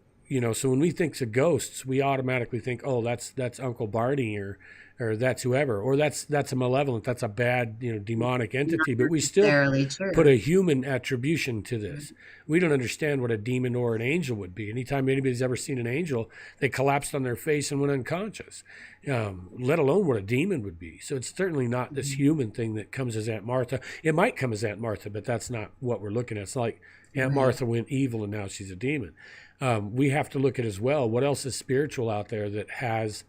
S2: so when we think of ghosts, we automatically think, oh, that's Uncle Barney, or that's whoever, or that's a malevolent, that's a bad, demonic entity. But we still put a human attribution to this. We don't understand what a demon or an angel would be. Anytime anybody's ever seen an angel, they collapsed on their face and went unconscious, let alone what a demon would be. So it's certainly not this human thing that comes as Aunt Martha. It might come as Aunt Martha, but that's not what we're looking at. It's like Aunt Martha went evil and now she's a demon. We have to look at as well, what else is spiritual out there that has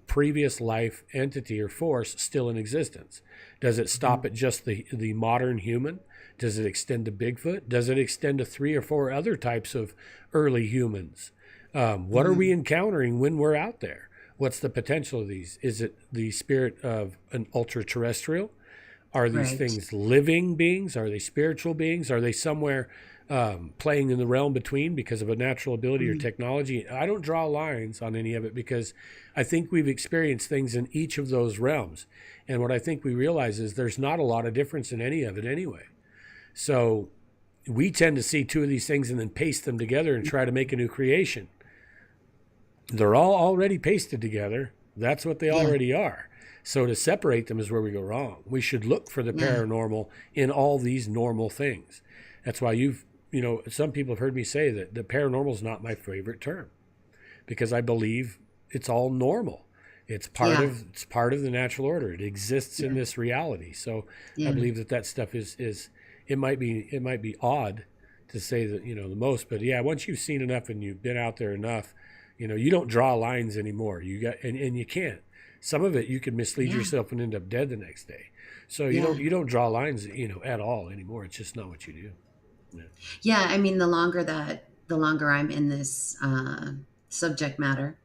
S2: previous life entity or force still in existence? Does it stop at just the modern human? Does it extend to Bigfoot? Does it extend to 3 or 4 other types of early humans? What are we encountering when we're out there? What's the potential of these? Is it the spirit of an ultra-terrestrial? Are these things living beings? Are they spiritual beings? Are they somewhere playing in the realm between because of a natural ability or technology? I don't draw lines on any of it because I think we've experienced things in each of those realms. And what I think we realize is there's not a lot of difference in any of it anyway. So we tend to see 2 of these things and then paste them together and try to make a new creation. They're all already pasted together. That's what they already are. So to separate them is where we go wrong. We should look for the paranormal in all these normal things. That's why some people have heard me say that the paranormal is not my favorite term, because I believe it's all normal. It's part of the natural order. It exists in this reality. So I believe that stuff is it might be odd to say that, the most, but once you've seen enough and you've been out there enough, you don't draw lines anymore. And you can't. Some of it you could mislead yourself and end up dead the next day. So you don't draw lines, at all anymore. It's just not what you do.
S1: Yeah, I mean, the longer I'm in this subject matter,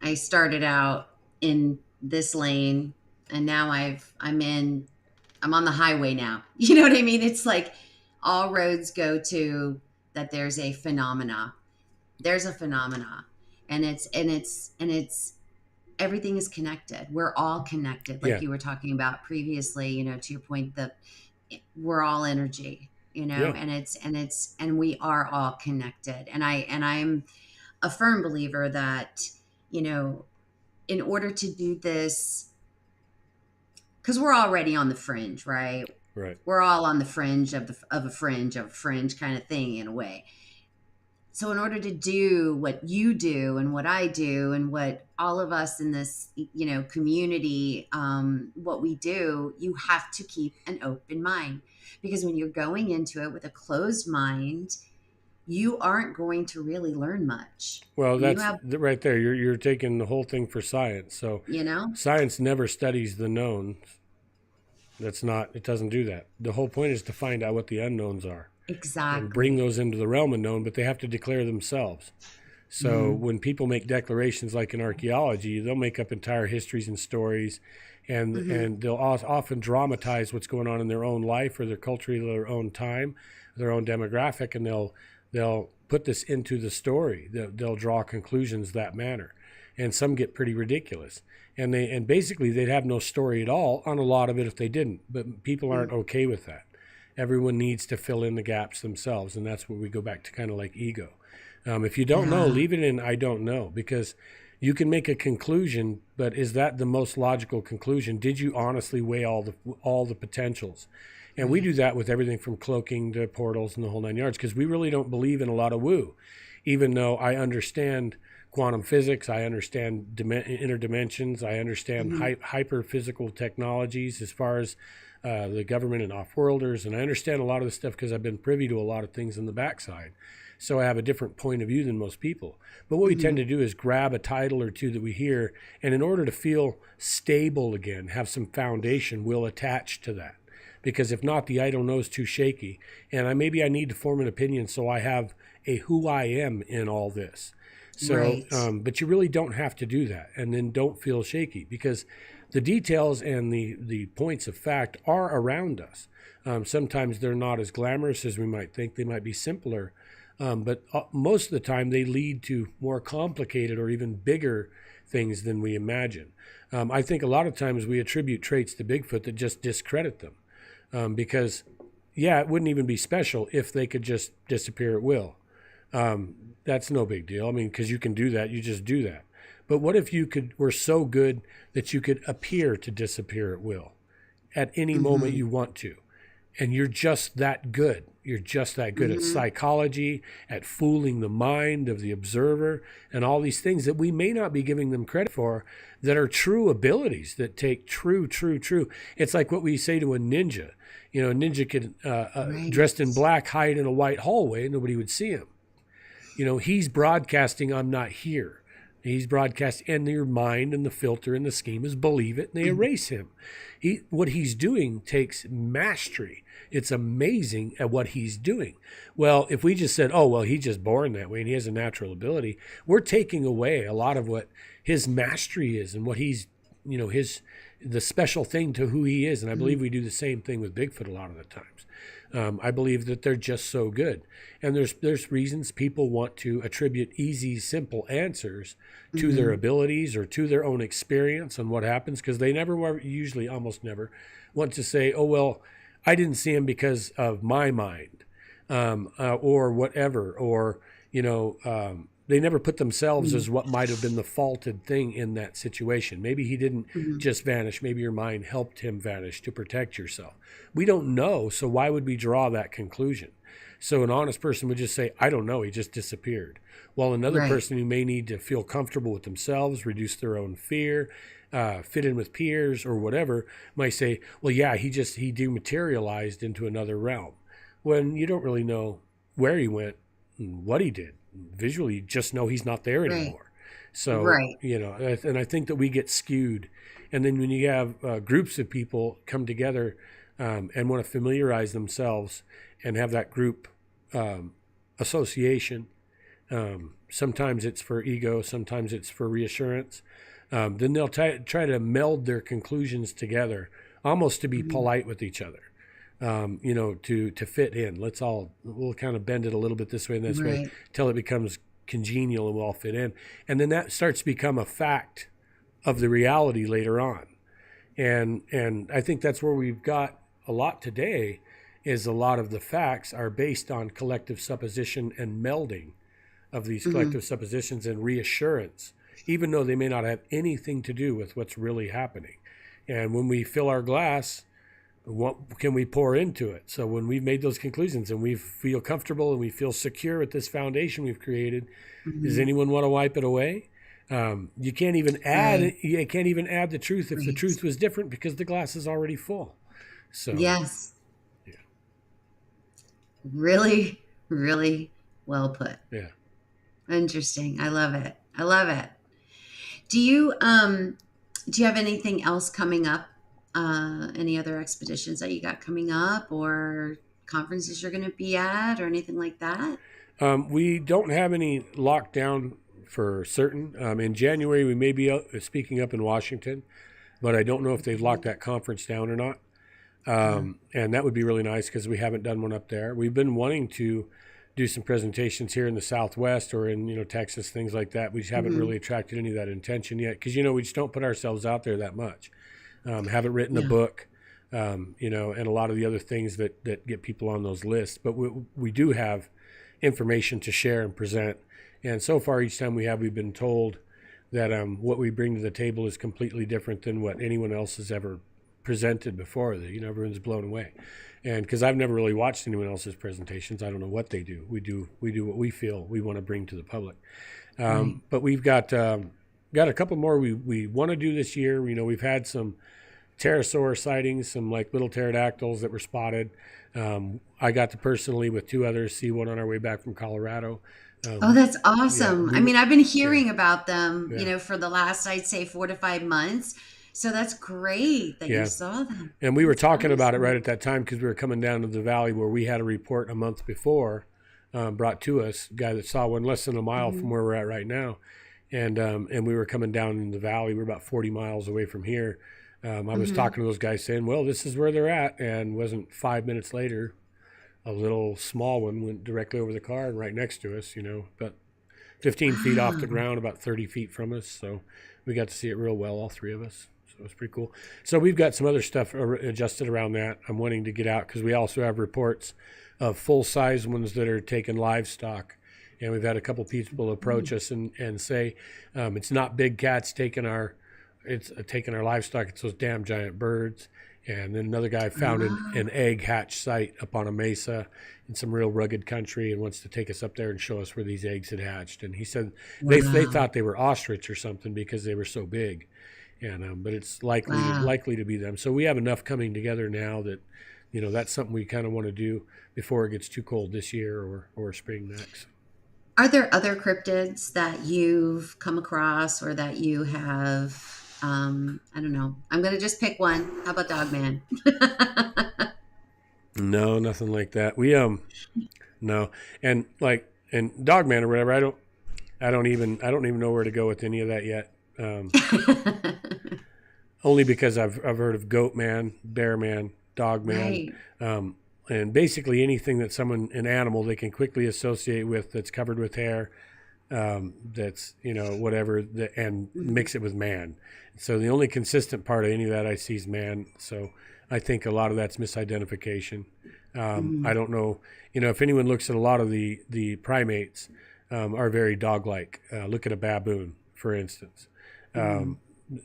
S1: I started out in this lane, and now I'm on the highway now. You know what I mean? It's like all roads go to that. There's a phenomena. There's a phenomena, and it's everything is connected. We're all connected, like you were talking about previously. To your point, that we're all energy. And we are all connected. And I'm a firm believer that, in order to do this, because we're already on the fringe, right?
S2: Right.
S1: We're all on the fringe of a fringe kind of thing in a way. So in order to do what you do and what I do and what all of us in this, community, what we do, you have to keep an open mind. Because when you're going into it with a closed mind, you aren't going to really learn much.
S2: Well, right there. You're taking the whole thing for science. So, science never studies the knowns. It doesn't do that. The whole point is to find out what the unknowns are.
S1: Exactly.
S2: And bring those into the realm of known, but they have to declare themselves. So when people make declarations like in archaeology, they'll make up entire histories and stories, and they'll often dramatize what's going on in their own life or their culture, their own time, their own demographic, and they'll put this into the story. They'll draw conclusions that manner, and some get pretty ridiculous. And basically they'd have no story at all on a lot of it if they didn't. But people aren't okay with that. Everyone needs to fill in the gaps themselves, and that's where we go back to kind of like ego. If you don't know, leave it in I don't know, because you can make a conclusion, but is that the most logical conclusion? Did you honestly weigh all the potentials? And we do that with everything from cloaking to portals and the whole 9 yards, because we really don't believe in a lot of woo, even though I understand quantum physics, I understand interdimensions, I understand hyper physical technologies as far as the government and off-worlders, and I understand a lot of this stuff because I've been privy to a lot of things in the backside. So I have a different point of view than most people. But what we tend to do is grab a title or two that we hear, and in order to feel stable again, have some foundation, we'll attach to that. Because if not, the I don't know is too shaky, and maybe I need to form an opinion so I have a who I am in all this. So, but you really don't have to do that, and then don't feel shaky, because the details and the points of fact are around us. Sometimes they're not as glamorous as we might think. They might be simpler, but most of the time they lead to more complicated or even bigger things than we imagine. I think a lot of times we attribute traits to Bigfoot that just discredit them, because, yeah, it wouldn't even be special if they could just disappear at will. That's no big deal. I mean, because you can do that, you just do that. But what if you were so good that you could appear to disappear at will at any moment you want to? And you're just that good. You're just that good at psychology, at fooling the mind of the observer, and all these things that we may not be giving them credit for, that are true abilities, that take true. It's like what we say to a ninja. You know, a ninja could, dressed in black, hide in a white hallway, and nobody would see him. You know, he's broadcasting, I'm not here. He's broadcasting, and your mind and the filter and the scheme is believe it, and they erase him. What he's doing takes mastery. It's amazing at what he's doing. Well, if we just said, oh, well, he's just born that way and he has a natural ability, we're taking away a lot of what his mastery is and what he's, you know, the special thing to who he is. And I believe we do the same thing with Bigfoot a lot of the times. I believe that they're just so good. And there's reasons people want to attribute easy, simple answers to their abilities or to their own experience on what happens, because they usually almost never want to say, oh, well, I didn't see him because of my mind, or whatever, or, you know, they never put themselves as what might have been the faulted thing in that situation. Maybe he didn't just vanish. Maybe your mind helped him vanish to protect yourself. We don't know, so why would we draw that conclusion? So an honest person would just say, I don't know, he just disappeared. While another person who may need to feel comfortable with themselves, reduce their own fear, fit in with peers or whatever, might say, well, yeah, he dematerialized into another realm. When you don't really know where he went and what he did. Visually, you just know he's not there anymore. So, you know, and I think that we get skewed. And then when you have groups of people come together and want to familiarize themselves and have that group association, sometimes it's for ego, sometimes it's for reassurance, then they'll try to meld their conclusions together, almost to be polite with each other. You know, to fit in. We'll kind of bend it a little bit this way and this way till it becomes congenial and we'll all fit in. And then that starts to become a fact of the reality later on. And I think that's where we've got a lot today, is a lot of the facts are based on collective supposition and melding of these collective suppositions and reassurance, even though they may not have anything to do with what's really happening. And when we fill our glass, what can we pour into it? So when we've made those conclusions and we feel comfortable and we feel secure at this foundation we've created, does anyone want to wipe it away? You can't even add you can't even add the truth if the truth was different, because the glass is already full. So
S1: really, really well put.
S2: Yeah.
S1: Interesting. I love it. Do you have anything else coming up? Any other expeditions that you got coming up, or conferences you're going to be at, or anything like that?
S2: We don't have any locked down for certain. In January, we may be speaking up in Washington, but I don't know if they've locked that conference down or not. And that would be really nice, because we haven't done one up there. We've been wanting to do some presentations here in the Southwest or in, you know, Texas, things like that. We just haven't really attracted any of that attention yet, because, you know, we just don't put ourselves out there that much. Haven't written a book, you know, and a lot of the other things that get people on those lists. But we do have information to share and present. And so far, each time we've been told that what we bring to the table is completely different than what anyone else has ever presented before. That, you know, everyone's blown away. And because I've never really watched anyone else's presentations, I don't know what they do. We do what we feel we want to bring to the public. But we've got a couple more we want to do this year. You know, we've had some pterosaur sightings, some like little pterodactyls that were spotted. I got to personally, with two others, see one on our way back from Colorado.
S1: Oh, that's awesome. I mean, I've been hearing about them, you know, for the last, I'd say 4 to 5 months. So that's great that you saw them.
S2: And we were talking about it right at that time, because we were coming down to the valley where we had a report a month before brought to us, a guy that saw one less than a mile from where we're at right now. And we were coming down in the valley. We're about 40 miles away from here. I was talking to those guys saying, well, this is where they're at. And wasn't 5 minutes later, a little small one went directly over the car and right next to us, about 15 feet off the
S1: Wow.
S2: ground, about 30 feet from us. So we got to see it real well, all three of us. So it was pretty cool. So we've got some other stuff adjusted around that. I'm wanting to get out because we also have reports of full-size ones that are taking livestock. And we've had a couple people approach us and say, it's not big cats taking our livestock. It's those damn giant birds. And then another guy found an egg hatch site up on a mesa in some real rugged country and wants to take us up there and show us where these eggs had hatched. And he said they thought they were ostrich or something because they were so big. And but it's likely to be them. So we have enough coming together now that that's something we kind of want to do before it gets too cold this year or spring next.
S1: Are there other cryptids that you've come across or that you have? I don't know. I'm going to just pick one. How about Dogman?
S2: No, nothing like that. We no, and Dogman or whatever. I don't even know where to go with any of that yet. Only because I've heard of Goat Man, Bear Man, Dog Man,
S1: Right.
S2: And basically anything that an animal they can quickly associate with that's covered with hair, that's whatever, and mix it with man. So the only consistent part of any of that I see is man. So I think a lot of that's misidentification. I don't know, if anyone looks at a lot of the primates, are very dog-like. Look at a baboon, for instance.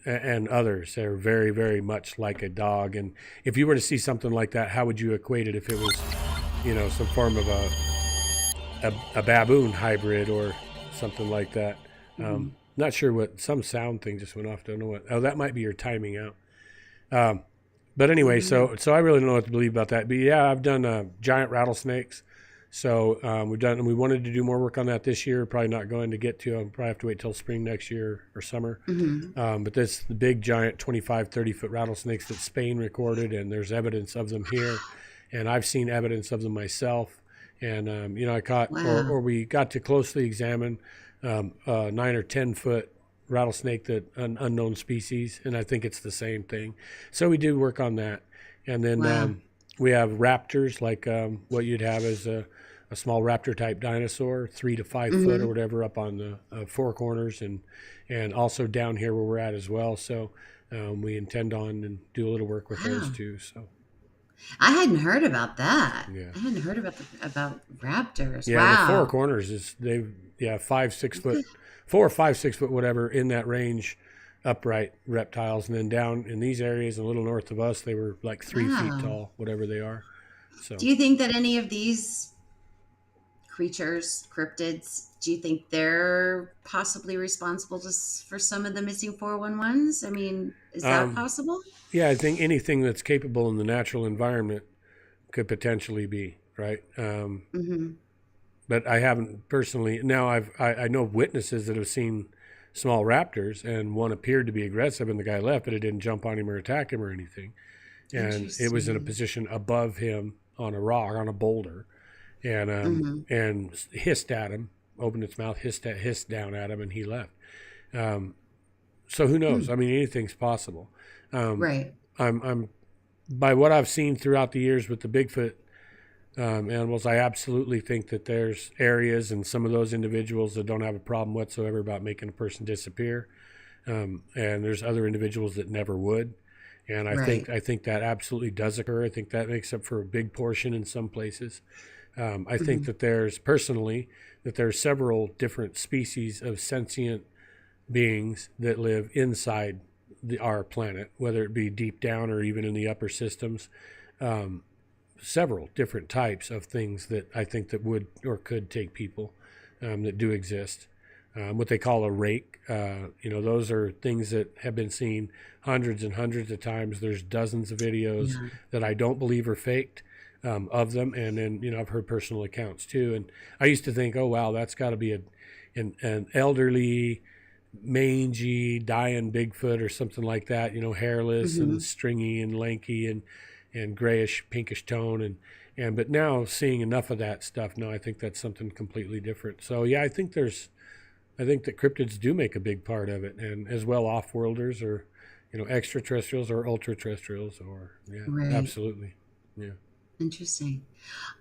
S2: And others. They're very, very much like a dog. And if you were to see something like that, how would you equate it if it was, some form of a baboon hybrid or something like that? Not sure what, some sound thing just went off. Don't know what. Oh, that might be your timing out. But anyway, so I really don't know what to believe about that. But yeah, I've done giant rattlesnakes. So we wanted to do more work on that this year. Probably not going to get to. I'll probably have to wait till spring next year or summer. But that's the big, giant 25, 30-foot rattlesnakes that Spain recorded, and there's evidence of them here. And I've seen evidence of them myself. And, I caught, or we got to closely examine a 9 or 10-foot rattlesnake, that unknown species, and I think it's the same thing. So we do work on that. And then we have raptors, like what you'd have as a small raptor-type dinosaur, 3 to 5 foot or whatever, up on the four corners, and also down here where we're at as well. So we intend on and do a little work with those too. So
S1: I hadn't heard about that.
S2: Yeah.
S1: I hadn't heard about raptors.
S2: Yeah, the four corners is 5, 6 foot, 4, 5, 6 foot, whatever, in that range, upright reptiles. And then down in these areas a little north of us, they were like 3 feet tall, whatever they are. So
S1: do you think that any of these creatures, cryptids, do you think they're possibly responsible for some of the missing 411s? I mean, is that possible?
S2: Yeah, I think anything that's capable in the natural environment could potentially be, right? But I haven't personally. Now I know witnesses that have seen small raptors, and one appeared to be aggressive, and the guy left, but it didn't jump on him or attack him or anything. And it was in a position above him on a rock, on a boulder, and hissed at him, opened its mouth, hissed down at him, and he left. So who knows? I mean, anything's possible.
S1: Right.
S2: I'm by what I've seen throughout the years with the Bigfoot animals, I absolutely think that there's areas and some of those individuals that don't have a problem whatsoever about making a person disappear, and there's other individuals that never would. And I think that absolutely does occur. I think that makes up for a big portion in some places. I think that there's several different species of sentient beings that live inside our planet, whether it be deep down or even in the upper systems. Several different types of things that I think that would or could take people, that do exist. What they call a rake, those are things that have been seen hundreds and hundreds of times. There's dozens of videos that I don't believe are faked, of them. And then, I've heard personal accounts too. And I used to think, oh, wow, that's got to be an elderly, mangy, dying Bigfoot or something like that, hairless and stringy and lanky and grayish, pinkish tone. But now seeing enough of that stuff, no, I think that's something completely different. So yeah, I think that cryptids do make a big part of it, and as well off-worlders or, extraterrestrials or ultra-terrestrials, or yeah,
S1: Right.
S2: absolutely, yeah.
S1: Interesting.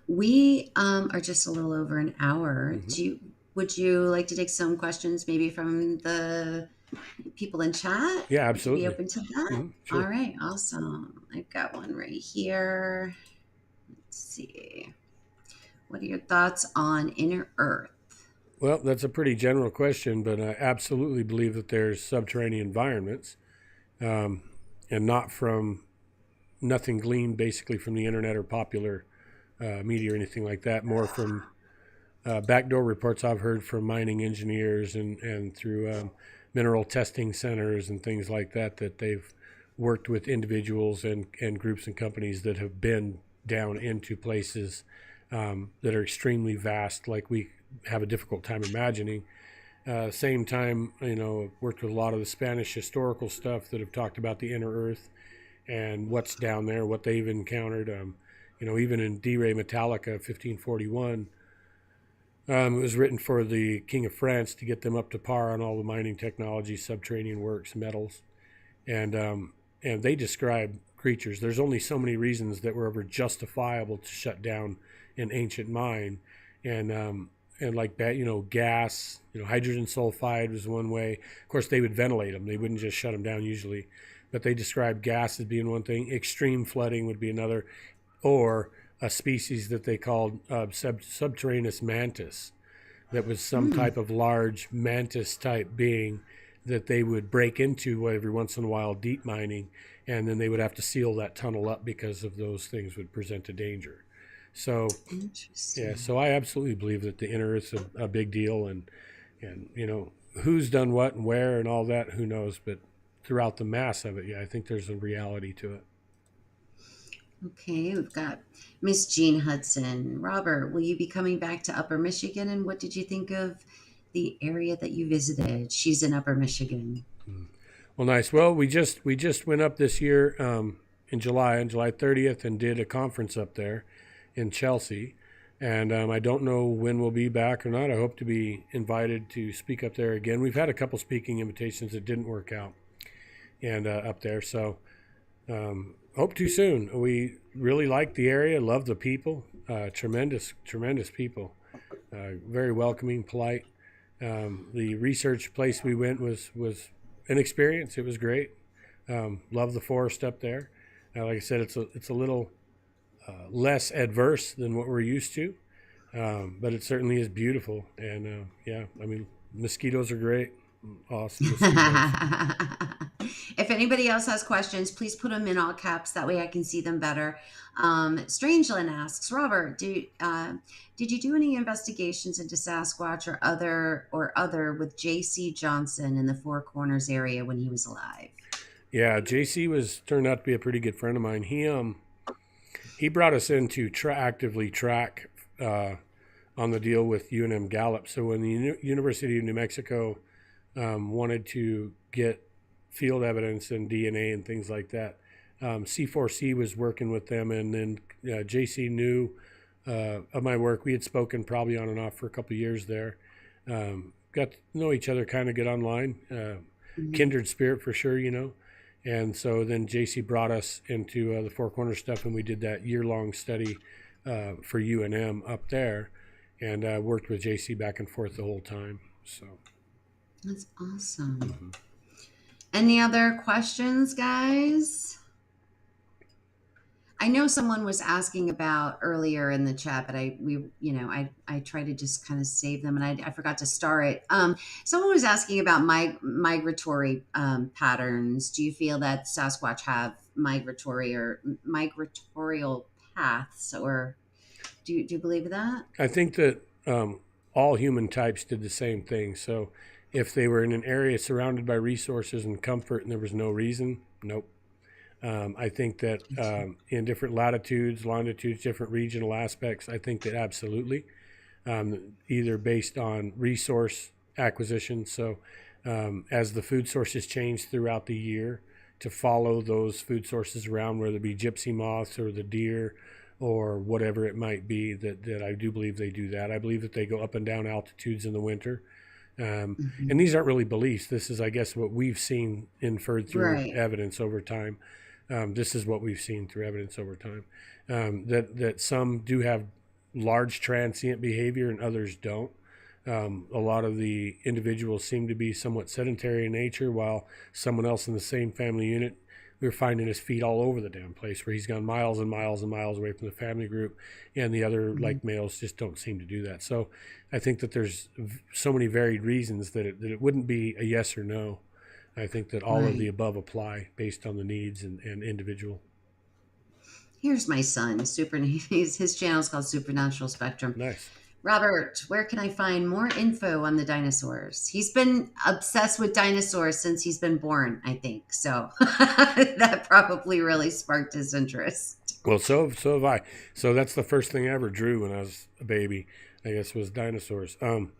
S1: We are just a little over an hour.
S2: Hmm.
S1: Would you like to take some questions maybe from the people in chat?
S2: Yeah,
S1: Would you be
S2: absolutely.
S1: open to that? All
S2: Sure.
S1: right, awesome. I've got one right here. Let's see. What are your thoughts on inner Earth?
S2: Well, that's a pretty general question, but I absolutely believe that there's subterranean environments, um, and not from nothing gleaned basically from the internet or popular media or anything like that. More from backdoor reports I've heard from mining engineers and through mineral testing centers and things like that, that they've worked with individuals and groups and companies that have been down into places that are extremely vast, like we have a difficult time imagining. Same time, worked with a lot of the Spanish historical stuff that have talked about the inner Earth and what's down there, what they've encountered. Even in D. Re Metallica, 1541, it was written for the King of France to get them up to par on all the mining technology, subterranean works, metals, and they describe creatures. There's only so many reasons that were ever justifiable to shut down an ancient mine, and like that, gas, hydrogen sulfide was one way. Of course, they would ventilate them; they wouldn't just shut them down usually, but they described gas as being one thing. Extreme flooding would be another, or a species that they called subterraneous mantis, that was some
S1: Hmm,
S2: type of large mantis type being that they would break into every once in a while, deep mining, and then they would have to seal that tunnel up because of those things would present a danger. So yeah,
S1: interesting.
S2: so I absolutely believe that the inner Earth's a big deal, and who's done what and where and all that, who knows? But throughout the mass of it, yeah, I think there's a reality to it.
S1: Okay, we've got Miss Jean Hudson. Robert, will you be coming back to Upper Michigan? And what did you think of the area that you visited? She's in Upper Michigan.
S2: Mm. Well, nice. Well, we just went up this year in July, on July 30th, and did a conference up there in Chelsea. And I don't know when we'll be back or not. I hope to be invited to speak up there again. We've had a couple speaking invitations that didn't work out, and up there. So hope to soon. We really like the area, love the people, tremendous, tremendous people, very welcoming, polite. The research place we went was an experience. It was great. Love the forest up there. Like I said, it's a little less adverse than what we're used to, but it certainly is beautiful. And yeah, I mean, mosquitoes are great. Awesome mosquitoes.
S1: If anybody else has questions, please put them in all caps. That way I can see them better. Strangelin asks, Robert, did you do any investigations into Sasquatch or other with J.C. Johnson in the Four Corners area when he was alive?
S2: Yeah, JC was turned out to be a pretty good friend of mine. He brought us in to actively track on the deal with UNM Gallup. So when the University of New Mexico wanted to get field evidence and DNA and things like that, C4C was working with them, and then JC knew of my work. We had spoken probably on and off for a couple of years there. Got to know each other kind of good online.
S1: Mhm.
S2: Kindred spirit for sure, And so then JC brought us into the Four Corners stuff, and we did that year-long study for UNM up there, and worked with JC back and forth the whole time. So,
S1: That's awesome.
S2: mhm.
S1: Any other questions, guys? I know someone was asking about earlier in the chat, but I try to just kind of save them, and I forgot to star it. Someone was asking about migratory patterns. Do you feel that Sasquatch have migratorial paths, or do you believe that?
S2: I think that all human types did the same thing. So, if they were in an area surrounded by resources and comfort, and there was no reason, nope. I think that in different latitudes, longitudes, different regional aspects, I think that absolutely, either based on resource acquisition. So, as the food sources change throughout the year, to follow those food sources around, whether it be gypsy moths or the deer or whatever it might be, that I do believe they do that. I believe that they go up and down altitudes in the winter, And these aren't really beliefs. This is, I guess, what we've seen inferred through
S1: Right.
S2: evidence over time. This is what we've seen through evidence over time. That some do have large transient behavior and others don't. A lot of the individuals seem to be somewhat sedentary in nature, while someone else in the same family unit, we're finding his feet all over the damn place, where he's gone miles and miles and miles away from the family group, and the other like males just don't seem to do that. So I think that there's so many varied reasons that it wouldn't be a yes or no. I think that all of the
S1: Right.
S2: above apply based on the needs and individual.
S1: Here's my son. His channel is called Supernatural Spectrum.
S2: Nice.
S1: Robert, where can I find more info on the dinosaurs? He's been obsessed with dinosaurs since he's been born, I think. So that probably really sparked his interest.
S2: Well, so have I. So that's the first thing I ever drew when I was a baby, I guess, was dinosaurs. And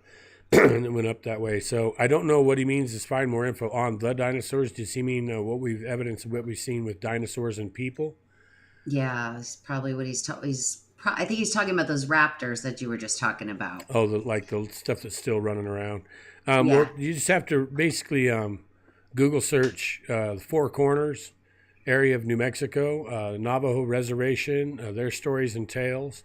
S2: it went up that way. So I don't know what he means is find more info on the dinosaurs. Does he mean what we've evidence of what we've seen with dinosaurs and people?
S1: Yeah, it's probably what I think he's talking about those raptors that you were just talking about.
S2: Oh, like the stuff that's still running around.
S1: Yeah.
S2: Well, you just have to basically Google search the Four Corners area of New Mexico, Navajo Reservation, their stories and tales.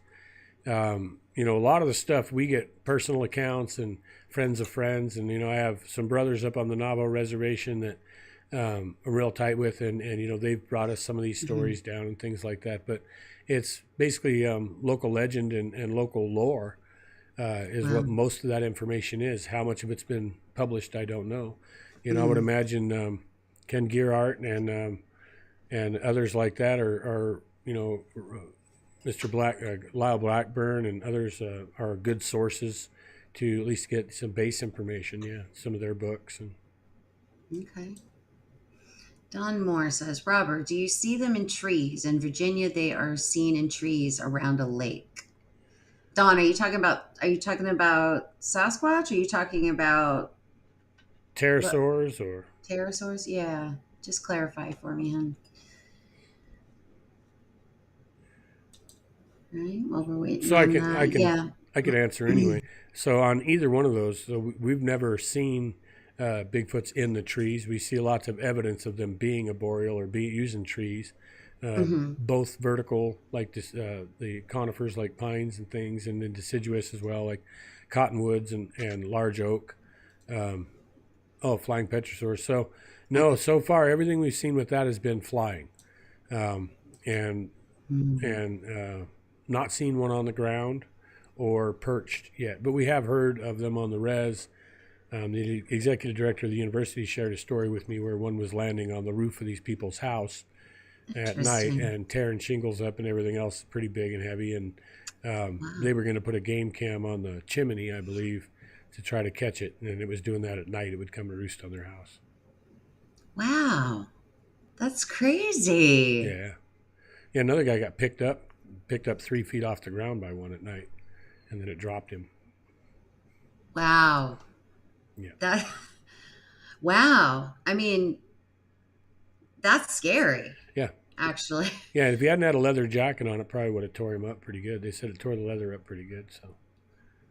S2: A lot of the stuff we get personal accounts and friends of friends, and I have some brothers up on the Navajo Reservation that I'm real tight with, and they've brought us some of these stories down and things like that. But it's basically local legend and local lore is what most of that information is. How much of it's been published, I don't know. I would imagine Ken Gearhart and others like that are Mr. Lyle Blackburn and others are good sources to at least get some base information. Yeah, some of their books.
S1: Okay. Don Moore says, Robert, do you see them in trees? In Virginia, they are seen in trees around a lake. Don, are you talking about Sasquatch? Are you talking about what,
S2: Pterosaurs or
S1: pterosaurs? Yeah. Just clarify for me, hon. Right. Well, we're waiting
S2: so I
S1: on
S2: can I
S1: that.
S2: can
S1: Yeah.
S2: I could answer anyway. So on either one of those, so we've never seen Bigfoots in the trees. We see lots of evidence of them being arboreal or using trees, both vertical, like this, the conifers like pines and things, and then deciduous as well, like cottonwoods and large oak. Flying petrosaurs. So no, so far everything we've seen with that has been flying, and not seen one on the ground or perched yet. But we have heard of them on the res. The executive director of the university shared a story with me where one was landing on the roof of these people's house at night and tearing shingles up and everything else, pretty big and heavy. And they were going to put a game cam on the chimney, I believe, to try to catch it. And it was doing that at night. It would come to roost on their house.
S1: Wow. That's crazy.
S2: Yeah. Yeah, another guy got picked up 3 feet off the ground by one at night, and then it dropped him.
S1: Wow.
S2: Yeah.
S1: Wow. I mean, that's scary.
S2: Yeah.
S1: Actually.
S2: Yeah, if he hadn't had a leather jacket on, it probably would have tore him up pretty good. They said it tore the leather up pretty good. So.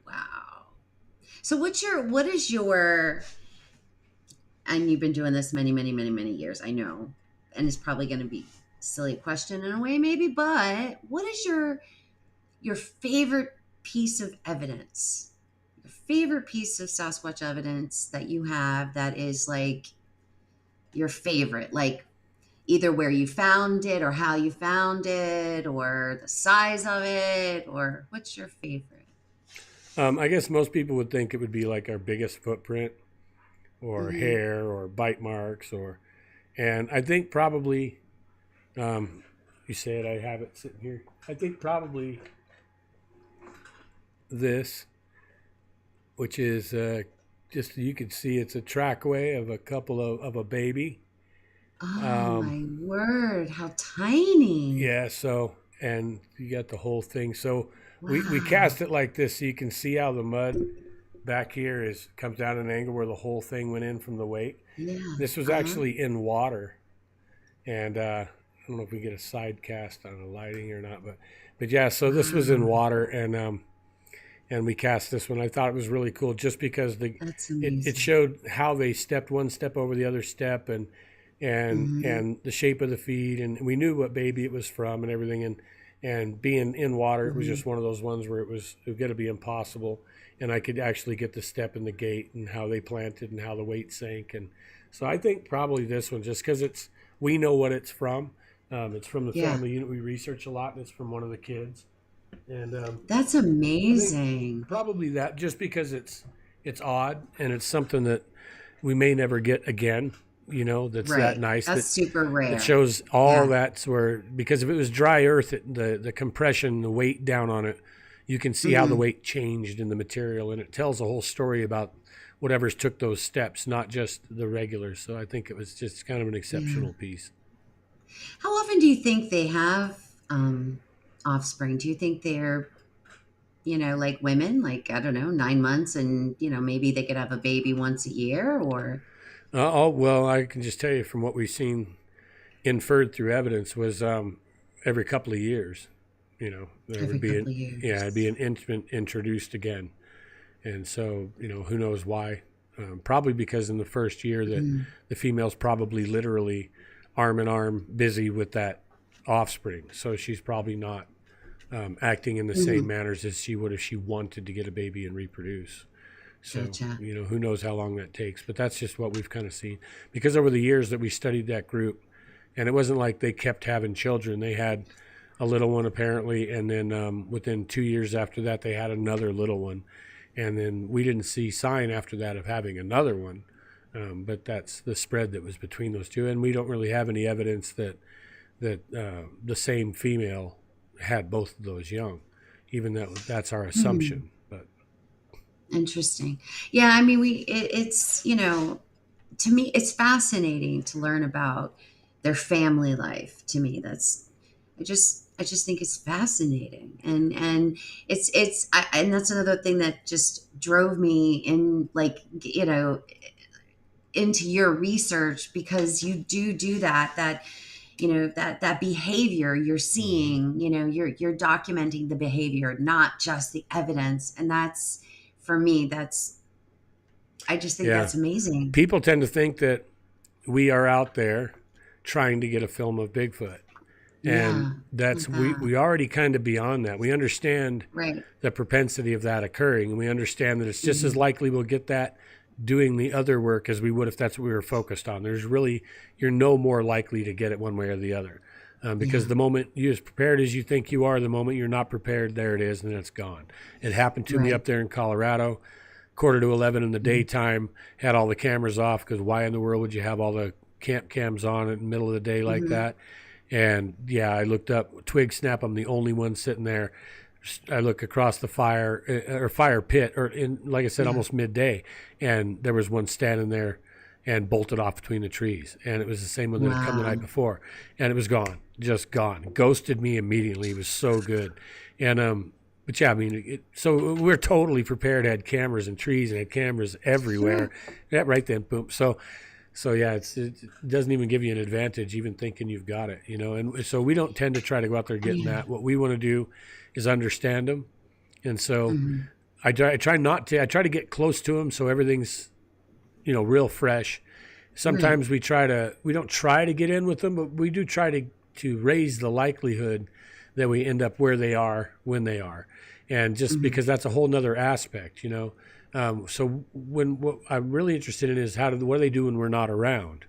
S1: Wow. So what is your, and you've been doing this many, many, many, many years, I know, and it's probably going to be a silly question in a way maybe, but what is your favorite piece of evidence? Your favorite piece of Sasquatch evidence that you have that is like your favorite, like either where you found it or how you found it or the size of it, or what's your favorite?
S2: I guess most people would think it would be like our biggest footprint or hair or bite marks and I think probably, you said I have it sitting here. I think probably this, which is just, you can see it's a trackway of a couple of a baby.
S1: Oh my word, how tiny.
S2: Yeah, so, and you got the whole thing. So we
S1: Wow.
S2: cast it like this so you can see how the mud back here comes down at an angle where the whole thing went in from the weight.
S1: Yeah.
S2: This was actually in water. And I don't know if we get a side cast on the lighting or not, but yeah, so this was in water, and and we cast this one. I thought it was really cool just because
S1: That's
S2: it
S1: amazing.
S2: showed how they stepped one step over the other step,
S1: Hmm.
S2: and the shape of the feed, and we knew what baby it was from and everything, and being in water, it was
S1: Hmm.
S2: just one of those ones where it was going to be impossible, and I could actually get the step in the gate and how they planted and how the weight sank, and so I think probably this one just because we know what it's from. It's from the
S1: Yeah,
S2: family unit we research a lot, and it's from one of the kids, and
S1: that's
S2: I think
S1: amazing.
S2: probably that just because it's odd and it's something that we may never get again. That's that
S1: Right.
S2: nice
S1: That's super
S2: that
S1: rare.
S2: shows all
S1: Yeah.
S2: that's where because if it was dry earth, the compression, the weight down on it, you can see how the
S1: Hmm.
S2: weight changed in the material, and it tells a whole story about whatever's took those steps, not just the regulars. So I think it was just kind of an
S1: Yeah.
S2: exceptional piece.
S1: How often do you think they have offspring? Do you think they're, like women, like, I don't know, 9 months and, maybe they could have a baby once a year or
S2: Oh well, I can just tell you from what we've seen inferred through evidence was every couple of years, there
S1: every
S2: would be
S1: couple of
S2: it'd be
S1: years?
S2: an infant introduced again, and so who knows why? Probably because in the first year that
S1: Mhm.
S2: the female's probably literally arm in arm busy with that offspring, so she's probably not acting in the same
S1: Mhm.
S2: manners as she would if she wanted to get a baby and reproduce. So,
S1: Gotcha.
S2: who knows how long that takes, but that's just what we've kind of seen. Because over the years that we studied that group, and it wasn't like they kept having children. They had a little one apparently, and then within 2 years after that, they had another little one. And then we didn't see sign after that of having another one. But that's the spread that was between those two. And we don't really have any evidence that the same female had both of those young, even though that's our
S1: Hmm.
S2: assumption. But
S1: Interesting. Yeah, I mean, it's, to me, it's fascinating to learn about their family life. To me, I just think it's fascinating, and and that's another thing that just drove me in, like, into your research, because you do that, that behavior you're
S2: mhm.
S1: seeing, you're documenting the behavior, not just the evidence, and that's, for me, that's, I just think
S2: Yeah,
S1: that's amazing.
S2: people tend to think that we are out there trying to get a film of Bigfoot. And
S1: Yeah,
S2: that's
S1: like
S2: we
S1: that.
S2: already kind of beyond that. We understand
S1: Right.
S2: the propensity of that occurring, and we understand that it's just as
S1: Mhm.
S2: likely we'll get that doing the other work as we would if that's what we were focused on. You're no more likely to get it one way or the other. Because
S1: Yeah.
S2: the moment you're as prepared as you think you are, the moment you're not prepared, there it is, and then it's gone. It happened to me
S1: Right.
S2: up there in Colorado, quarter to 11 in the
S1: Mhm.
S2: daytime, had all the cameras off because why in the world would you have all the camp cams on in the middle of the day like
S1: Mhm.
S2: that? And yeah, I looked up, twig snap. I'm the only one sitting there. I look across the fire or fire pit, or in, like I said,
S1: Yeah.
S2: almost midday, and there was one standing there and bolted off between the trees. And it was the same one that had come the night
S1: Wow.
S2: before, and it was gone, just gone. Ghosted me immediately. It was so good, and but yeah, I mean, so we're totally prepared. Had cameras and trees and had cameras everywhere.
S1: Sure.
S2: Yeah, right then, boom. So yeah, it doesn't even give you an advantage, even thinking you've got it, And so we don't tend to try to go out there getting
S1: Yeah.
S2: that. What we want to do is understand them, and so
S1: Mhm.
S2: I try not to. I try to get close to them so everything's real fresh.
S1: Right.
S2: Sometimes we don't try to get in with them, but we do try to raise the likelihood that we end up where they are when they are, and just
S1: Mhm.
S2: because that's a whole nother aspect. So what I'm really interested in is what do they do when we're not around?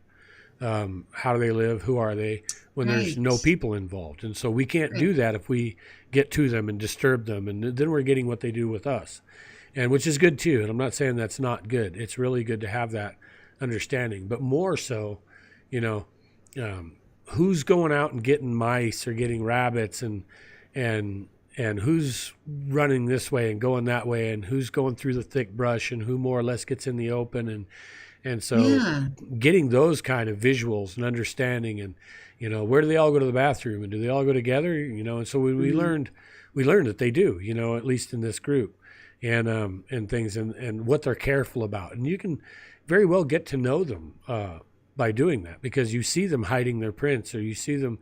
S2: How do they live? Who are they when there's
S1: Right.
S2: no people involved? And so we can't
S1: Right.
S2: do that if we get to them and disturb them, and then we're getting what they do with us, and which is good too. And I'm not saying that's not good. It's really good to have that understanding, but more so, you know, um, who's going out and getting mice or getting rabbits, and and who's running this way and going that way, and who's going through the thick brush, and who more or less gets in the open, and so
S1: Yeah.
S2: getting those kind of visuals and understanding, and where do they all go to the bathroom, and do they all go together, and so
S1: Mhm.
S2: we learned that they do, at least in this group, and things, and what they're careful about, and you can very well get to know them by doing that, because you see them hiding their prints, or you see them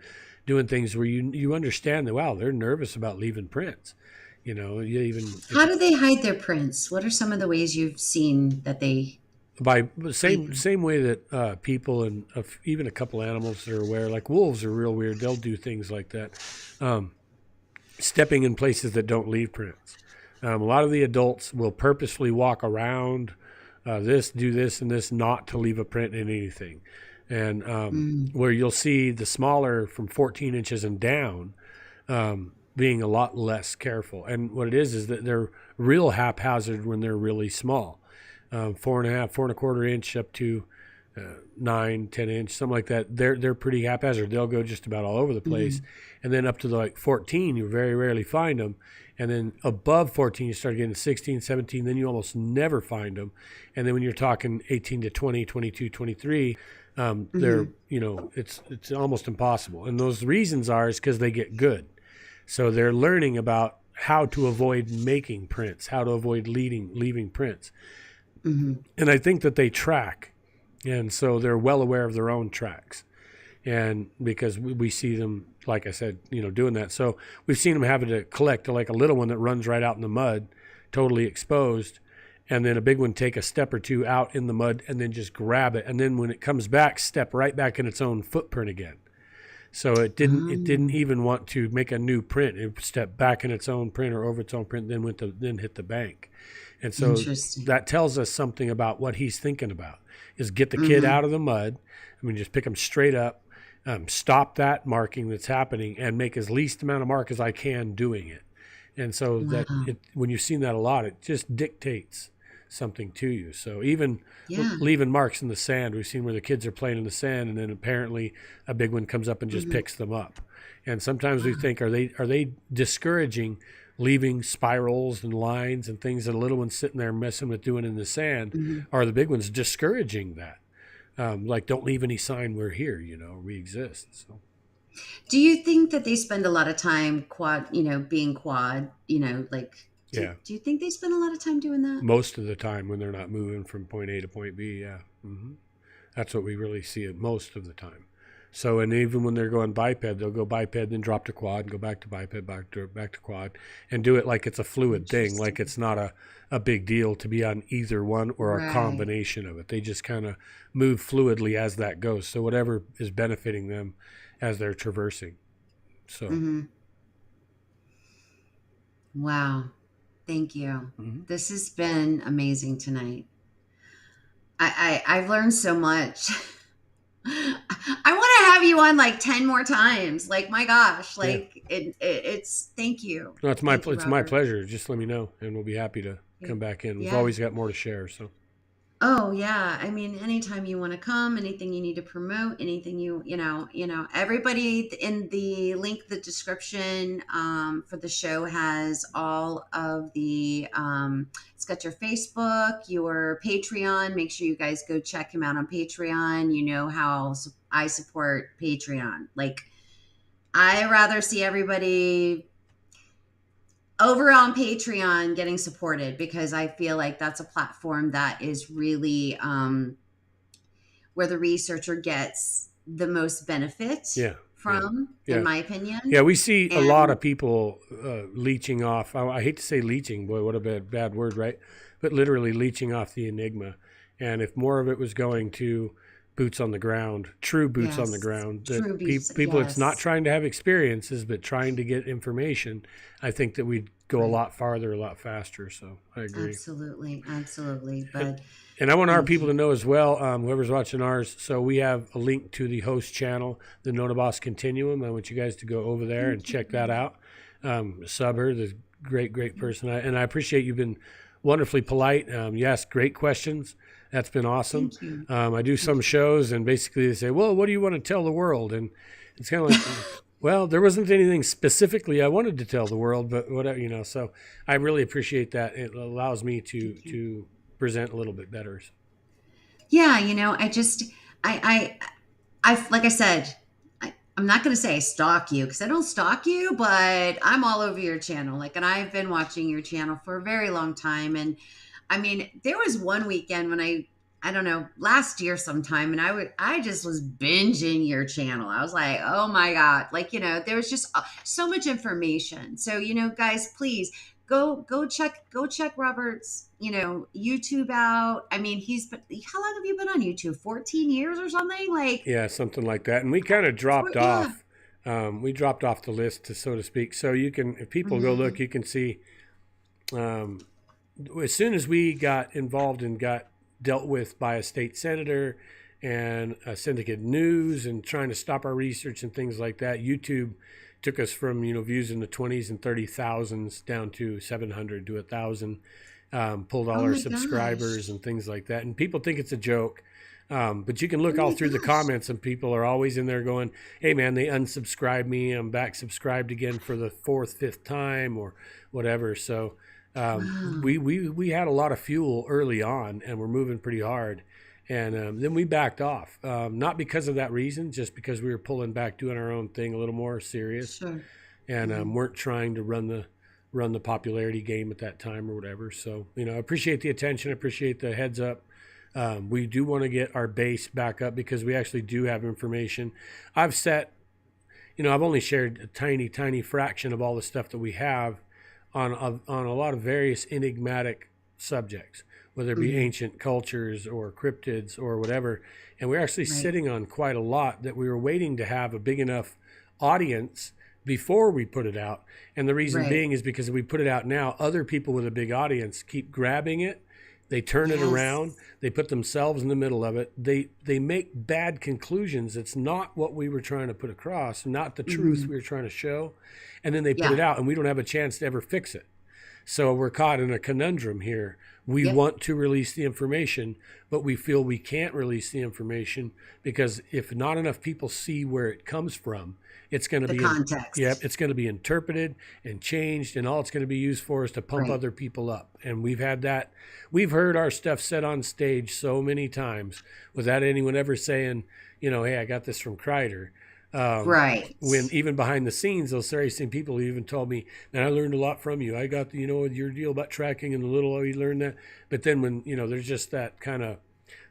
S2: doing things where you understand that, wow, they're nervous about leaving prints, You know, you even
S1: How do they hide their prints? What are some of the ways you've seen that they
S2: by
S1: hide
S2: same
S1: them?
S2: same way that people and even a couple animals that are aware, like wolves are real weird. They'll do things like that, um, stepping in places that don't leave prints. A lot of the adults will purposefully walk around this, do this, and this, not to leave a print in anything. And
S1: Mm,
S2: where you'll see the smaller from 14 inches and down being a lot less careful. And what it is that they're real haphazard when they're really small. 4.5, 4.25 inch up to 9, 10 inch, something like that. They're pretty haphazard. They'll go just about all over the place,
S1: mm,
S2: and then up to like 14, you very rarely find them. And then above 14, you start getting 16, 17, then you almost never find them. And then when you're talking 18 to 20, 22, 23, they're,
S1: mm,
S2: it's almost impossible. And those reasons is because they get good. So they're learning about how to avoid making prints, how to avoid leaving prints.
S1: mm,
S2: And I think that they track. And so they're well aware of their own tracks. And because we see them, like I said, doing that. So we've seen them having to collect like a little one that runs right out in the mud, totally exposed. And then a big one take a step or two out in the mud and then just grab it. And then when it comes back, step right back in its own footprint again. So it didn't
S1: um,
S2: even want to make a new print. It stepped back in its own print or over its own print, then hit the bank. And so
S1: interesting.
S2: that tells us something about what he's thinking about is get the kid
S1: Mm-hmm.
S2: out of the mud. I mean, just pick him straight up, stop that marking that's happening, and make as least amount of mark as I can doing it. And so
S1: Wow.
S2: when you've seen that a lot, it just dictates something to you. So even
S1: Yeah.
S2: leaving marks in the sand, we've seen where the kids are playing in the sand, and then apparently a big one comes up and just
S1: Mm-hmm.
S2: picks them up. And sometimes we
S1: Wow.
S2: think, are they discouraging leaving spirals and lines and things that a little one's sitting there messing with doing in the sand?
S1: Mm-hmm.
S2: Are the big ones discouraging that? Like, don't leave any sign we're here, we exist. So
S1: Do you think that they spend a lot of time being quad, like,
S2: yeah,
S1: do you think they spend a lot of time doing that?
S2: most of the time when they're not moving from point A to point B, yeah. That's what we really see it most of the time. So, and even when they're going biped, they'll go biped, then drop to quad, and go back to biped, back to quad, and do it like it's a fluid thing, like
S1: Interesting.
S2: it's not a big deal to be on either one or a
S1: Right.
S2: combination of it. They just kind of move fluidly as that goes. So whatever is benefiting them as they're traversing. So,
S1: Mm-hmm. Wow. Thank you.
S2: mhm.
S1: This has been amazing tonight. I've learned so much. I want to have you on like 10 more times. Like, my gosh,
S2: Yeah,
S1: like it's thank you.
S2: no,
S1: Thank you,
S2: it's my
S1: Robert.
S2: pleasure. Just let me know, and we'll be happy to
S1: Yeah.
S2: come back in. We've
S1: Yeah.
S2: always got more to share. So,
S1: Oh yeah. I mean, anytime you want to come, anything you need to promote, anything everybody in the link, the description for the show has all of the it's got your Facebook, your Patreon. Make sure you guys go check him out on Patreon. You know how I support Patreon. Like, I rather see everybody over on Patreon getting supported, because I feel like that's a platform that is really where the researcher gets the most benefit
S2: yeah, yeah,
S1: from, in
S2: yeah.
S1: my opinion.
S2: Yeah, we see a lot
S1: And
S2: of people leeching off. I hate to say leeching, boy, what a bad word, right? But literally leeching off the enigma. And if more of it was going to boots on the ground, true boots on the
S1: yes,
S2: ground,
S1: true
S2: that
S1: beats.
S2: people it's not
S1: Yes,
S2: trying to have experiences, but trying to get information, I think that we'd go a
S1: right.
S2: lot farther, a lot faster. So I agree.
S1: Absolutely, absolutely.
S2: And,
S1: But
S2: and I want our
S1: thank
S2: people
S1: you.
S2: to know as well, whoever's watching ours. So we have a link to the host channel, the NonnaBoss Continuum. I want you guys to go over there and
S1: Thank
S2: check
S1: you.
S2: that out. Sub her, the great person. And I appreciate you've been wonderfully polite. You asked great questions. That's been awesome.
S1: Thank you.
S2: I do
S1: Thank
S2: some shows, and basically they say, well, what do you want to tell the world? And it's kind of like, well, there wasn't anything specifically I wanted to tell the world, but whatever. So I really appreciate that. It allows me to
S1: you.
S2: to present a little bit better.
S1: Yeah, I just I like I said, I'm not going to say I stalk you, because I don't stalk you, but I'm all over your channel. Like, and I've been watching your channel for a very long time. And I mean, there was one weekend when I don't know, last year sometime, and I just was binging your channel. I was like, oh my God, like, there was just so much information. So, guys, please go check Robert's, YouTube out. I mean, how long have you been on YouTube? 14 years or something? Like,
S2: Yeah, something like that. And we kind of dropped
S1: yeah.
S2: off. We dropped off the list, so to speak. So you can, if people go look,
S1: Mhm.
S2: you can see. Um, as soon as we got involved and got dealt with by a state senator and a syndicate news and trying to stop our research and things like that, YouTube took us from views in the 20s and 30,000s down to 700 to 1,000. Pulled all
S1: Oh
S2: our
S1: my
S2: subscribers
S1: gosh.
S2: and things like that. And people think it's a joke. But you can
S1: Oh
S2: look all
S1: my
S2: through the
S1: gosh.
S2: comments, and people are always in there going, "Hey, man, they unsubscribed me. I'm back subscribed again for the fourth, fifth time, or whatever." So
S1: Wow.
S2: we had a lot of fuel early on, and we're moving pretty hard. And then we backed off, not because of that reason, just because we were pulling back, doing our own thing, a little more serious,
S1: Sure.
S2: and
S1: Hmm.
S2: weren't trying to run the popularity game at that time or whatever. So I appreciate the attention, appreciate the heads up. We do want to get our base back up because we actually do have information. I've set, I've only shared a tiny fraction of all the stuff that we have on a lot of various enigmatic subjects, whether it be
S1: Hmm.
S2: ancient cultures or cryptids or whatever. And we're actually
S1: Right.
S2: sitting on quite a lot that we were waiting to have a big enough audience before we put it out. And the reason
S1: Right.
S2: being is because if we put it out now, other people with a big audience keep grabbing it. They turn it
S1: Yes.
S2: around. They put themselves in the middle of it. They make bad conclusions. It's not what we were trying to put across, not the truth
S1: Hmm.
S2: we were trying to show. And then they put it
S1: Yeah.
S2: out, and we don't have a chance to ever fix it. So we're caught in a conundrum here. We
S1: Yep.
S2: want to release the information, but we feel we can't release the information because if not enough people see where it comes from, it's going to
S1: The
S2: be
S1: context.
S2: it's going to be interpreted and changed, and all it's going to be used for is to pump
S1: Right.
S2: other people up. And we've had that. We've heard our stuff said on stage so many times without anyone ever saying, hey, I got this from Kryder. Um,
S1: Right.
S2: when even behind the scenes, those very same people who even told me, "Man, I learned a lot from you. I got your deal about tracking and the little oh, you learned that." But then when there's just that kind of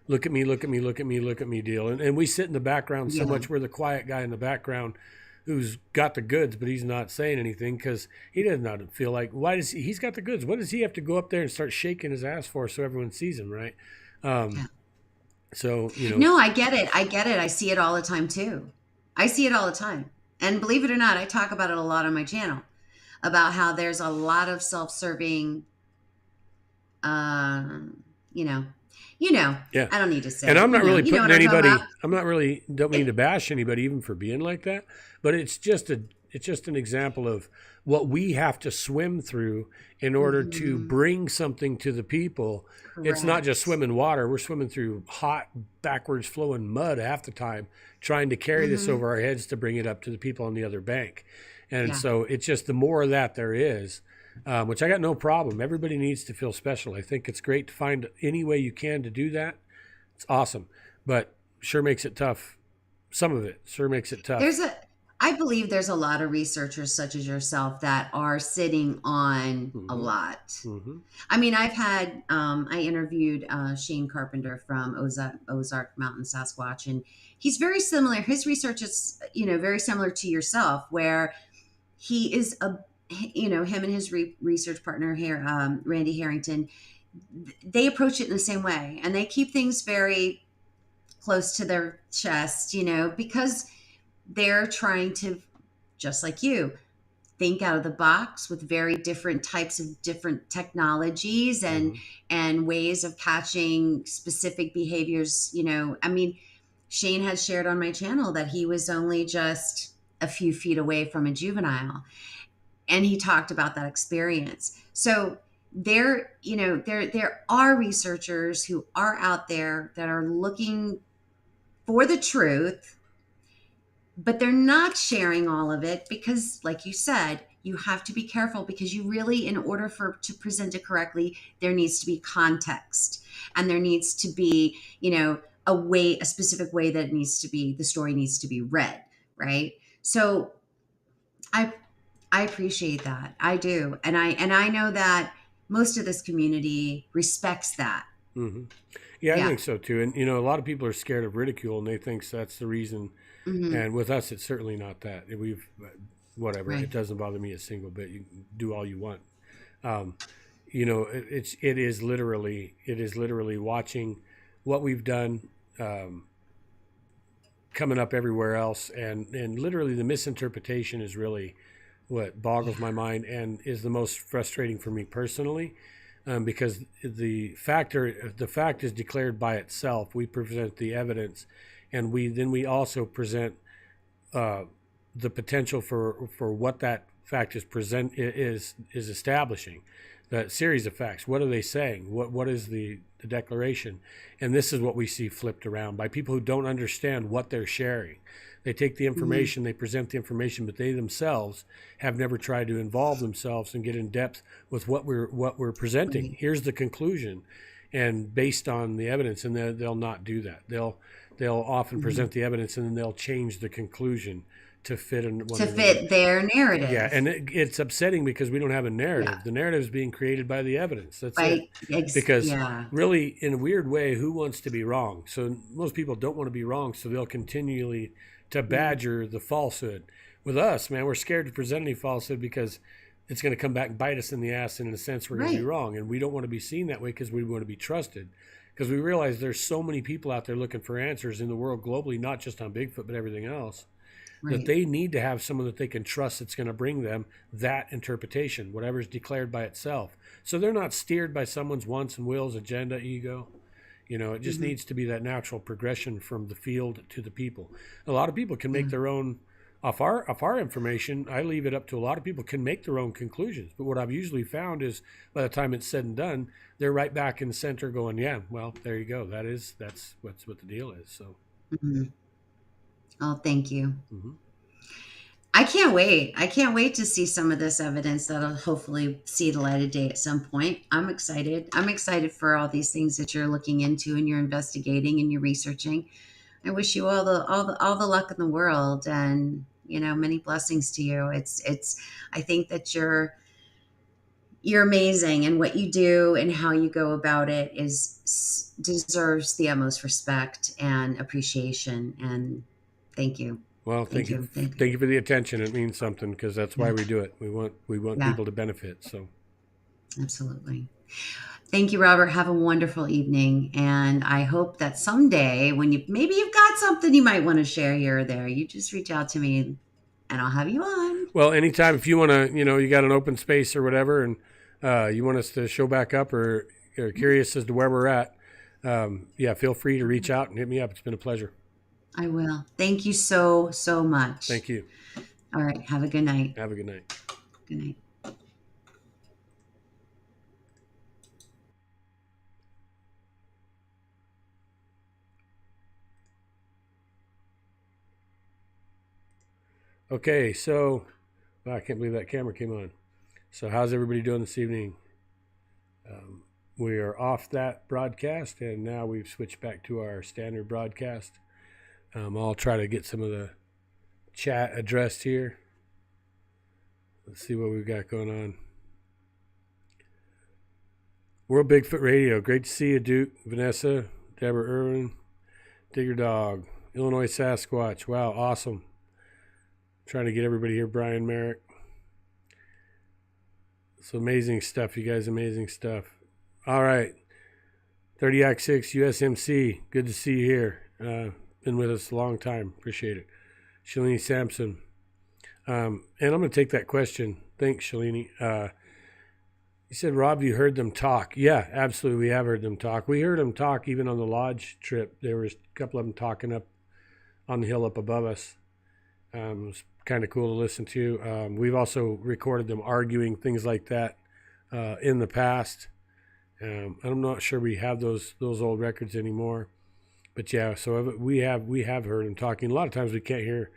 S2: look at me, look at me, look at me, look at me deal, and we sit in the background so
S1: Yeah.
S2: much. We're the quiet guy in the background who's got the goods, but he's not saying anything because he does not feel like why does he's got the goods? What does he have to go up there and start shaking his ass for so everyone sees him, right? Um,
S1: Yeah.
S2: so
S1: No, I get it. I get it. I see it all the time too. I see it all the time. And believe it or not, I talk about it a lot on my channel about how there's a lot of self-serving, um, you know, you know,
S2: yeah.
S1: I don't need to
S2: And
S1: say,
S2: I'm not really
S1: you know
S2: putting
S1: what I'm talking about.
S2: anybody. I'm not really don't mean to bash anybody even for being like that, but it's just an example of what we have to swim through in order to
S1: Hmm.
S2: bring something to the people. It's not just
S1: Correct.
S2: swimming water. We're swimming through hot, backwards flowing mud half the time, trying to carry this
S1: Hmm.
S2: over our heads to bring it up to the people on the other bank. And
S1: Yeah.
S2: so it's just the more of that there is, which I got no problem. Everybody needs to feel special. I think it's great to find any way you can to do that. It's awesome, but sure makes it tough. Some of it sure makes it
S1: There's
S2: tough.
S1: a, I believe there's a lot of researchers such as yourself that are sitting on a
S2: Hmm.
S1: lot.
S2: Hmm.
S1: I mean, I interviewed Shane Carpenter from Ozark Mountain Sasquatch, and he's very similar. His research is, very similar to yourself, where he is him and his research partner here, Randy Harrington, they approach it in the same way, and they keep things very close to their chest, because they're trying to, just like you, think out of the box with very different types of different technologies and
S2: Hmm.
S1: ways of catching specific behaviors. I mean, Shane had shared on my channel that he was only just a few feet away from a juvenile, and he talked about that experience. So there are researchers who are out there that are looking for the truth, but they're not sharing all of it because, like you said, you have to be careful, because you really, in order for to present it correctly, there needs to be context, and there needs to be, a specific way that it needs to be, the story needs to be read, right? So I I appreciate that. I do. And I know that most of this community respects that.
S2: Hmm. Yeah, I
S1: Yeah.
S2: think so too. And a lot of people are scared of ridicule, and they think that's the reason.
S1: Hmm.
S2: And with us, it's certainly not that. We've whatever. It
S1: Right.
S2: doesn't bother me a single bit. You can do all you want. Um, it is literally watching what we've done. Um, Coming up everywhere else, and literally the misinterpretation is really what boggles my
S1: Yeah.
S2: mind and is the most frustrating for me personally, because the fact is declared by itself. We present the evidence, and we also present uh, the potential for what that fact is establishing. That series of facts. What are they saying? What is the declaration? And this is what we see flipped around by people who don't understand what they're sharing. They take the
S1: Hmm.
S2: information, they present the information, but they themselves have never tried to involve themselves and get in depth with what we're presenting.
S1: Right.
S2: Here's the conclusion, and based on the evidence, and they'll not do that. They'll often
S1: Hmm.
S2: present the evidence, and then they'll change the conclusion to fit in one
S1: To
S2: another.
S1: fit their
S2: Yeah,
S1: narrative.
S2: and it's upsetting because we don't have a
S1: Yeah.
S2: narrative. The narrative is being created by the evidence. That's it.
S1: Right.
S2: Because
S1: Yeah.
S2: really, in a weird way, who wants to be wrong? So most people don't want to be wrong, so they'll continually to
S1: Hmm.
S2: badger the falsehood. With us, man, we're scared to present any falsehood because it's going to come back and bite us in the ass, and in a sense, we're going to be
S1: Right.
S2: wrong, and we don't want to be seen that way because we want to be trusted. Because we realize there's so many people out there looking for answers in the world globally, not just on Bigfoot, but everything else, that
S1: Right.
S2: they need to have someone that they can trust that's going to bring them that interpretation, whatever is declared by itself. So they're not steered by someone's wants and wills, agenda, ego. It just
S1: Hmm.
S2: needs to be that natural progression from the field to the people. A lot of people can make
S1: Yeah.
S2: their own off our information. I leave it up to a lot of people can make their own conclusions. But what I've usually found is by the time it's said and done, they're right back in the center going, yeah, well, there you go. That's what the deal is. So,
S1: Hmm. Oh, thank you.
S2: mhm.
S1: I can't wait. I can't wait to see some of this evidence that'll hopefully see the light of day at some point. I'm excited. I'm excited for all these things that you're looking into and you're investigating and you're researching. I wish you all the luck in the world, and many blessings to you. It's I think that you're amazing, and what you do and how you go about it is deserves the utmost respect and appreciation, and thank you.
S2: Well, thank
S1: Thank
S2: you,
S1: you. Thank you.
S2: thank you for the attention. It means something because that's why
S1: Yeah.
S2: we do it. We want
S1: Yeah,
S2: people to benefit. So,
S1: absolutely. Thank you, Robert. Have a wonderful evening. And I hope that someday when maybe you've got something you might want to share here or there, you just reach out to me and I'll have you on.
S2: well, anytime if you want to, you got an open space or whatever, and you want us to show back up or you're curious as to where we're at, yeah, feel free to reach out and hit me up. It's been a pleasure.
S1: I will. Thank you so, so much.
S2: Thank you.
S1: All right. Have a good night.
S2: Have a good night.
S1: Good night.
S2: Okay, so wow, I can't believe that camera came on. So, how's everybody doing this evening? Um, we are off that broadcast, and now we've switched back to our standard broadcast. I'll try to get some of the chat addressed here. Let's see what we've got going on. World Bigfoot Radio. Great to see you, Duke, Vanessa, Deborah Irwin, Digger Dog, Illinois Sasquatch. Wow, awesome. Trying to get everybody here. Brian Merrick. It's amazing stuff, you guys. Amazing stuff. All right. 30 Act 6 USMC. Good to see you here. Been with us a long time. Appreciate it. Shalini Sampson. And I'm going to take that question. Thanks, Shalini. You said, Rob, you heard them talk. Yeah, absolutely. We have heard them talk. We heard them talk even on the lodge trip. There was a couple of them talking up on the hill up above us. It was kind of cool to listen to. We've also recorded them arguing, things like that, in the past. I'm not sure we have those old records anymore. But yeah, so we have heard them talking. A lot of times we can't hear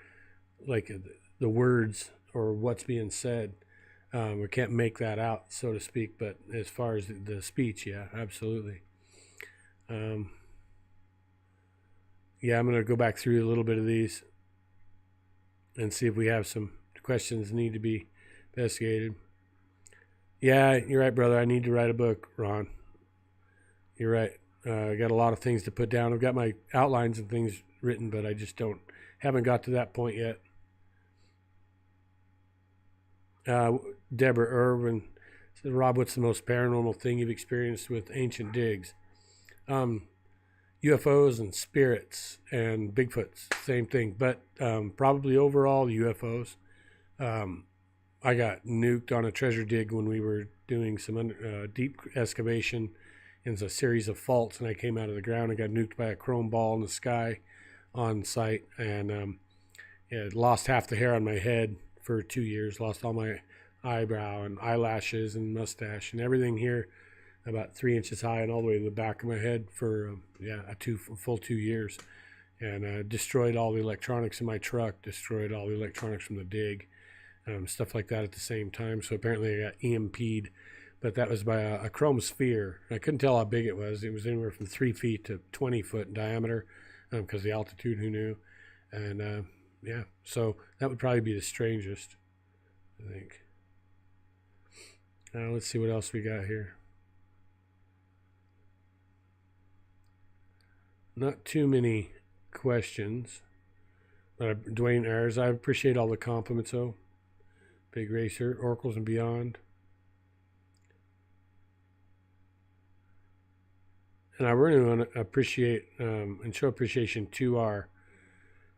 S2: like the words or what's being said. We can't make that out, so to speak. But as far as the speech, yeah, absolutely. Yeah, I'm going to go back through a little bit of these and see if we have some questions that need to be investigated. Yeah, you're right, brother. I need to write a book, Ron. You're right. I got a lot of things to put down. I've got my outlines and things written, but I just haven't got to that point yet. Deborah Irwin said, Rob, what's the most paranormal thing you've experienced with ancient digs? UFOs and spirits and Bigfoots, same thing. But probably overall UFOs. I got nuked on a treasure dig when we were doing some deep excavation in a series of faults, and I came out of the ground and got nuked by a chrome ball in the sky on site, and lost half the hair on my head for 2 years, lost all my eyebrow and eyelashes and mustache and everything here about 3 inches high and all the way to the back of my head for a full 2 years, and destroyed all the electronics in my truck, destroyed all the electronics from the dig, stuff like that at the same time. So apparently I got EMP'd, but that was by a chrome sphere. I couldn't tell how big it was. It was anywhere from 3 feet to 20 foot in diameter, because the altitude, who knew? And so that would probably be the strangest, I think. Let's see what else we got here. Not too many questions. Dwayne Ayers, I appreciate all the compliments, though. Big Racer, Oracles and Beyond. And I really want to appreciate and show appreciation to our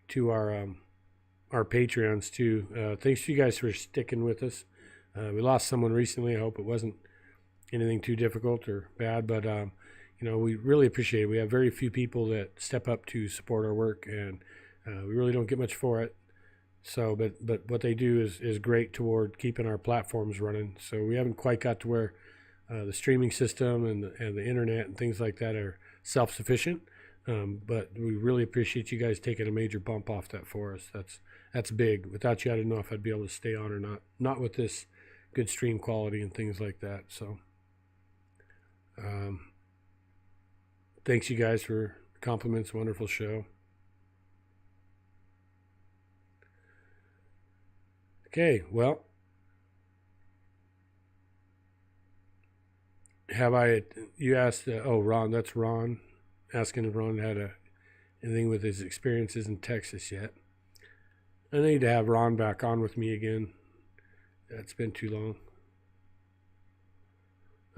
S2: Patreons too. Thanks to you guys for sticking with us. We lost someone recently. I hope it wasn't anything too difficult or bad, but we really appreciate it. We have very few people that step up to support our work, and we really don't get much for it. So, but what they do is great toward keeping our platforms running. So we haven't quite got to where the streaming system and the internet and things like that are self-sufficient. But we really appreciate you guys taking a major bump off that for us. That's big. Without you, I don't know if I'd be able to stay on or not. Not with this good stream quality and things like that. So, thanks you guys for compliments. Wonderful show. Okay, well, you asked, Ron, that's Ron, asking if Ron had anything with his experiences in Texas yet. I need to have Ron back on with me again. It's been too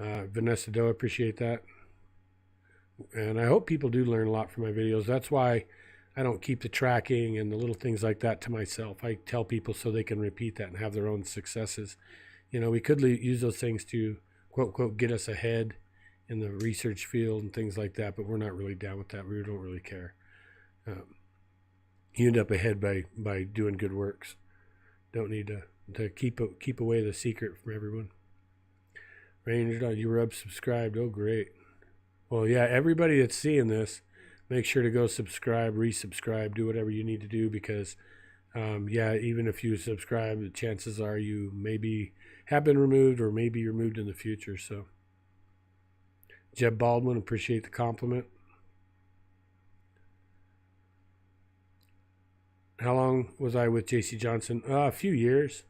S2: long. Vanessa Doe, appreciate that. And I hope people do learn a lot from my videos. That's why I don't keep the tracking and the little things like that to myself. I tell people so they can repeat that and have their own successes. We could use those things to, quote, quote, get us ahead in the research field and things like that, but we're not really down with that. We don't really care. You end up ahead by doing good works. Don't need to keep away the secret from everyone. Ranger, you were subscribed. Oh, great. Well, yeah, everybody that's seeing this, make sure to go subscribe, resubscribe, do whatever you need to do, because, even if you subscribe, the chances are you maybe have been removed or maybe removed in the future. So, Jeb Baldwin, appreciate the compliment. How long was I with JC Johnson? A few years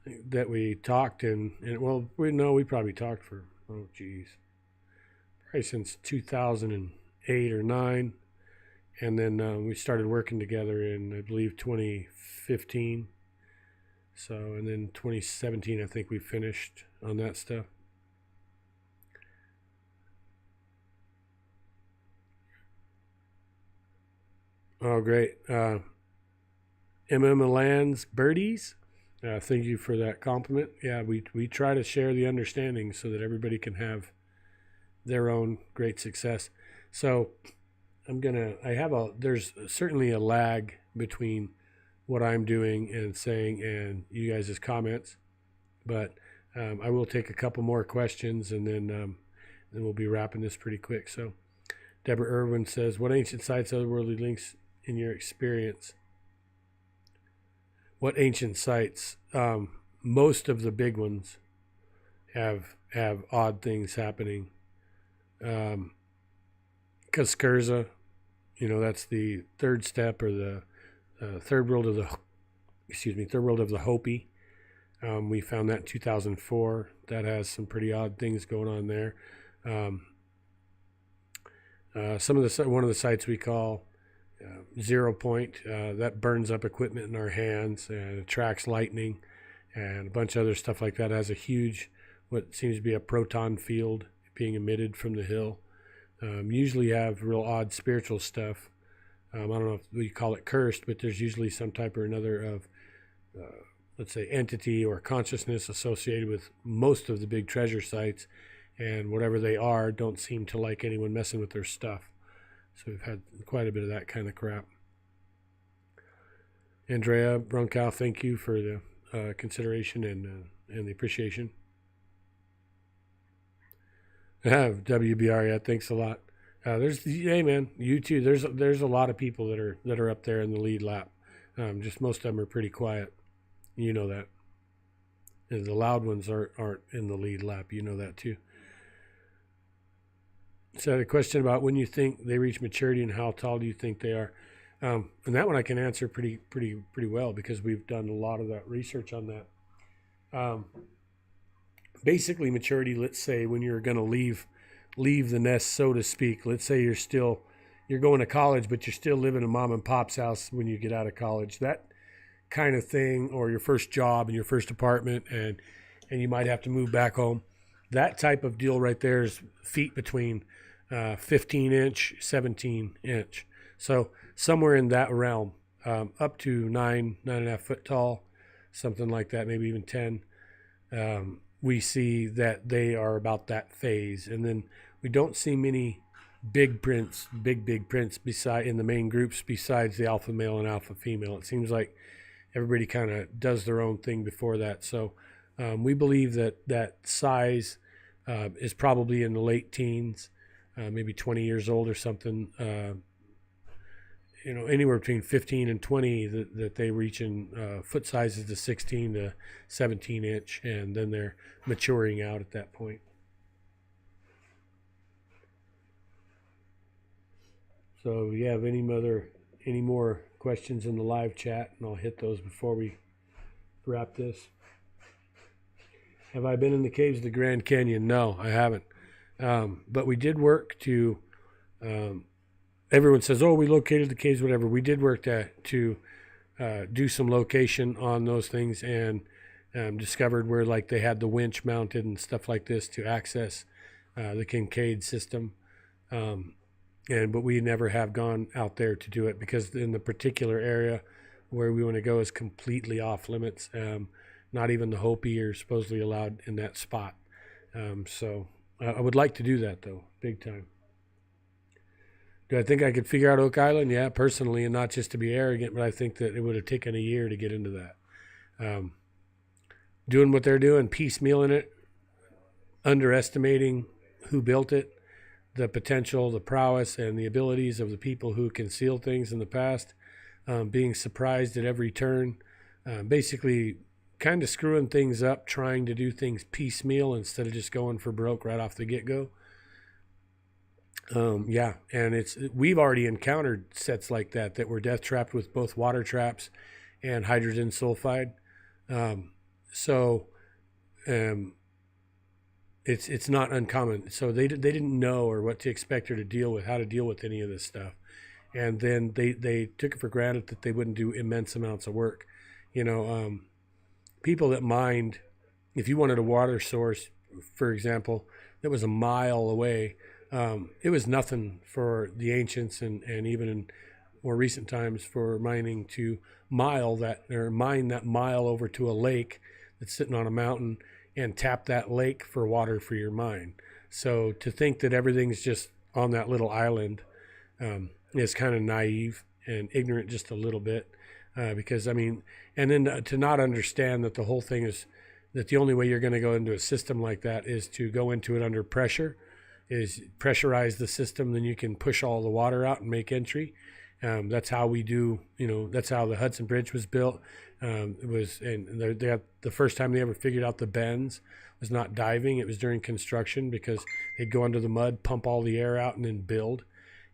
S2: that we talked, and we probably talked for, probably since 2008 or 9, and then we started working together in, I believe, 2015. So, and then 2017, I think we finished on that stuff. Oh, great. Milan's Birdies, thank you for that compliment. Yeah, we try to share the understanding so that everybody can have their own great success. So there's certainly a lag between what I'm doing and saying and you guys' comments, but I will take a couple more questions, and then we'll be wrapping this pretty quick. So Deborah Irwin says, what ancient sites, otherworldly links in your experience? What ancient sites? Most of the big ones have odd things happening. Kaskurza, that's the third step, or the third world of the Hopi. We found that in 2004. That has some pretty odd things going on there. One of the sites we call 0 point, that burns up equipment in our hands and attracts lightning and a bunch of other stuff like that. It has a huge, what seems to be a proton field being emitted from the hill. Usually have real odd spiritual stuff. I don't know if we call it cursed, but there's usually some type or another of, let's say, entity or consciousness associated with most of the big treasure sites, and whatever they are don't seem to like anyone messing with their stuff. So we've had quite a bit of that kind of crap. Andrea Bronkow, thank you for the consideration and the appreciation. WBR, yeah, thanks a lot. Hey man, you too. There's a lot of people that are up there in the lead lap. Just most of them are pretty quiet. You know that. And the loud ones aren't in the lead lap. You know that too. So I had a question about when you think they reach maturity and how tall do you think they are? And that one I can answer pretty well because we've done a lot of that research on that. Basically, maturity, let's say when you're going to leave the nest, so to speak. Let's say you're going to college, but you're still living in mom and pop's house when you get out of college. That kind of thing, or your first job and your first apartment, and you might have to move back home. That type of deal right there is feet between 15 inch, 17 inch. So somewhere in that realm, up to 9.5 foot tall, something like that, maybe even 10. We see that they are about that phase. And then we don't see many big prints beside in the main groups besides the alpha male and alpha female. It seems like everybody kind of does their own thing before that. So we believe that size is probably in the late teens, maybe 20 years old or something. Anywhere between 15 and 20 that they reach in foot sizes to 16 to 17 inch, and then they're maturing out at that point. So you have any more questions in the live chat, and I'll hit those before we wrap this. Have I been in the caves of the Grand Canyon? No, I haven't. But we did work to, everyone says, oh, we located the caves, whatever. We did work to do some location on those things, and discovered where like they had the winch mounted and stuff like this to access the Kincaid system. But we never have gone out there to do it because in the particular area where we want to go is completely off limits. Not even the Hopi are supposedly allowed in that spot. So I would like to do that though, big time. Do I think I could figure out Oak Island? Yeah, personally, and not just to be arrogant, but I think that it would have taken a year to get into that. Doing what they're doing, piecemealing it, underestimating who built it, the potential, the prowess, and the abilities of the people who concealed things in the past, being surprised at every turn, basically kind of screwing things up, trying to do things piecemeal instead of just going for broke right off the get-go. And we've already encountered sets like that were death trapped with both water traps and hydrogen sulfide. It's not uncommon. So they didn't know or what to expect or how to deal with any of this stuff. And then they took it for granted that they wouldn't do immense amounts of work. People that mined, if you wanted a water source, for example, that was a mile away, it was nothing for the ancients and even in more recent times for mining to mine that mile over to a lake that's sitting on a mountain and tap that lake for water for your mine. So to think that everything's just on that little island is kind of naive and ignorant just a little bit. Because and then to not understand that the whole thing is that the only way you're going to go into a system like that is to go into it under pressure, is pressurize the system, then you can push all the water out and make entry. That's how we do, that's how the Hudson Bridge was built. The first time they ever figured out the bends was not diving, it was during construction, because they'd go under the mud, pump all the air out, and then build.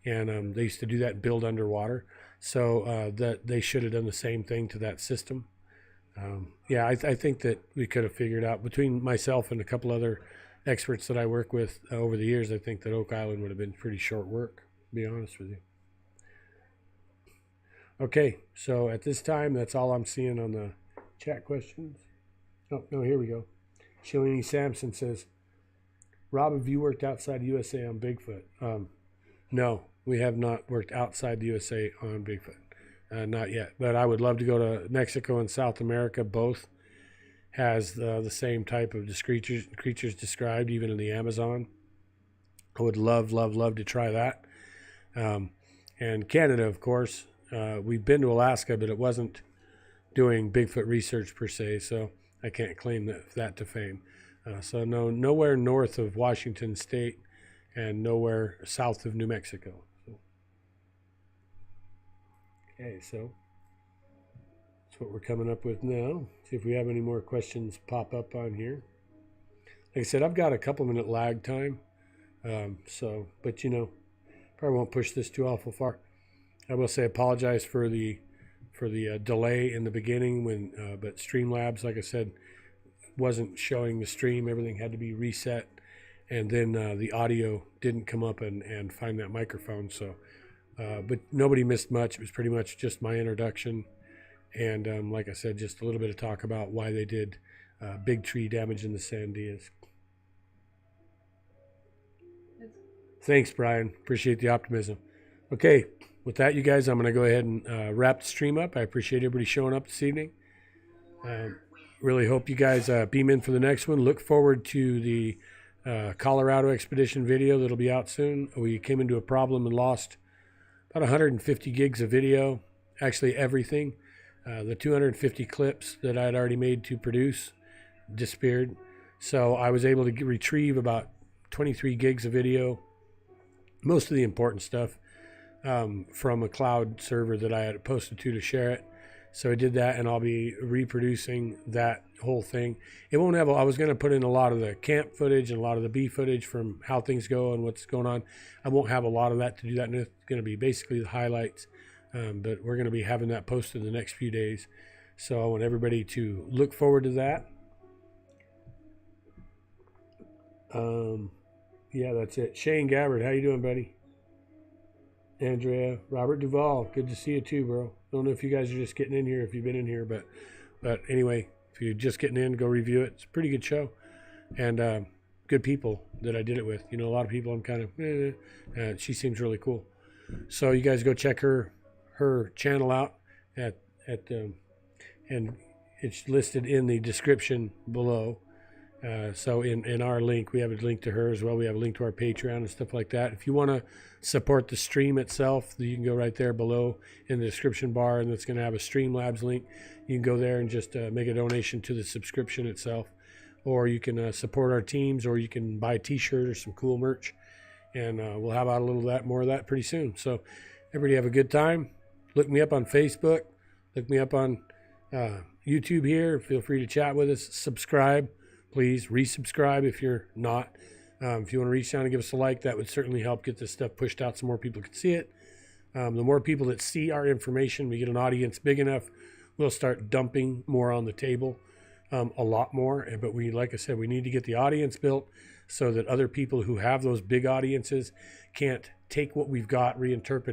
S2: And they used to do that, build underwater. So that they should have done the same thing to that system. I think that we could have figured out, between myself and a couple other experts that I work with over the years, I think that Oak Island would have been pretty short work. to be honest with you. Okay, so at this time, that's all I'm seeing on the chat questions. Oh, no, here we go. Shalini Sampson says, Rob, have you worked outside the USA on Bigfoot? No, we have not worked outside the USA on Bigfoot. Not yet, but I would love to go to Mexico and South America. Both has the same type of creatures described, even in the Amazon. I would love to try that. And Canada, of course. We've been to Alaska, but it wasn't doing Bigfoot research per se, so I can't claim that to fame. So no, nowhere north of Washington State and nowhere south of New Mexico. Okay, so that's what we're coming up with now. See if we have any more questions pop up on here. Like I said, I've got a couple minute lag time. But probably won't push this too awful far. I will say apologize for the delay in the beginning but Streamlabs, like I said, wasn't showing the stream. Everything had to be reset, and then the audio didn't come up and find that microphone. So, but nobody missed much. It was pretty much just my introduction, and like I said, just a little bit of talk about why they did big tree damage in the Sandias. Thanks, Brian. Appreciate the optimism. Okay, with that, you guys, I'm going to go ahead and wrap the stream up. I appreciate everybody showing up this evening. Really hope you guys beam in for the next one. Look forward to the Colorado expedition video that'll be out soon. We came into a problem and lost about 150 gigs of video, actually everything. The 250 clips that I had already made to produce disappeared. So I was able to retrieve about 23 gigs of video, most of the important stuff, from a cloud server that I had posted to share it. So I did that, and I'll be reproducing that whole thing. It won't have, I was going to put in a lot of the camp footage and a lot of the bee footage from how things go and what's going on. I won't have a lot of that to do that. And it's going to be basically the highlights. But we're going to be having that posted in the next few days. So I want everybody to look forward to that. Yeah, that's it. Shane Gabbard, how you doing, buddy? Andrea, Robert Duvall, good to see you too, bro. Don't know if you guys are just getting in here, if you've been in here, but anyway, if you're just getting in, go review it. It's a pretty good show, and good people that I did it with. A lot of people I'm kind of, she seems really cool. So you guys go check her channel out and it's listed in the description below. So in our link, we have a link to her as well. We have a link to our Patreon and stuff like that. If you want to support the stream itself, you can go right there below in the description bar, and it's going to have a Streamlabs link. You can go there and just make a donation to the subscription itself, or you can support our teams, or you can buy a t-shirt or some cool merch, and we'll have out a little more of that pretty soon. So everybody have a good time. Look me up on Facebook. Look me up on YouTube here. Feel free to chat with us. Subscribe. Please resubscribe if you're not. If you want to reach down and give us a like, that would certainly help get this stuff pushed out so more people can see it. The more people that see our information, we get an audience big enough, we'll start dumping more on the table, a lot more. But like I said, we need to get the audience built so that other people who have those big audiences can't take what we've got, reinterpret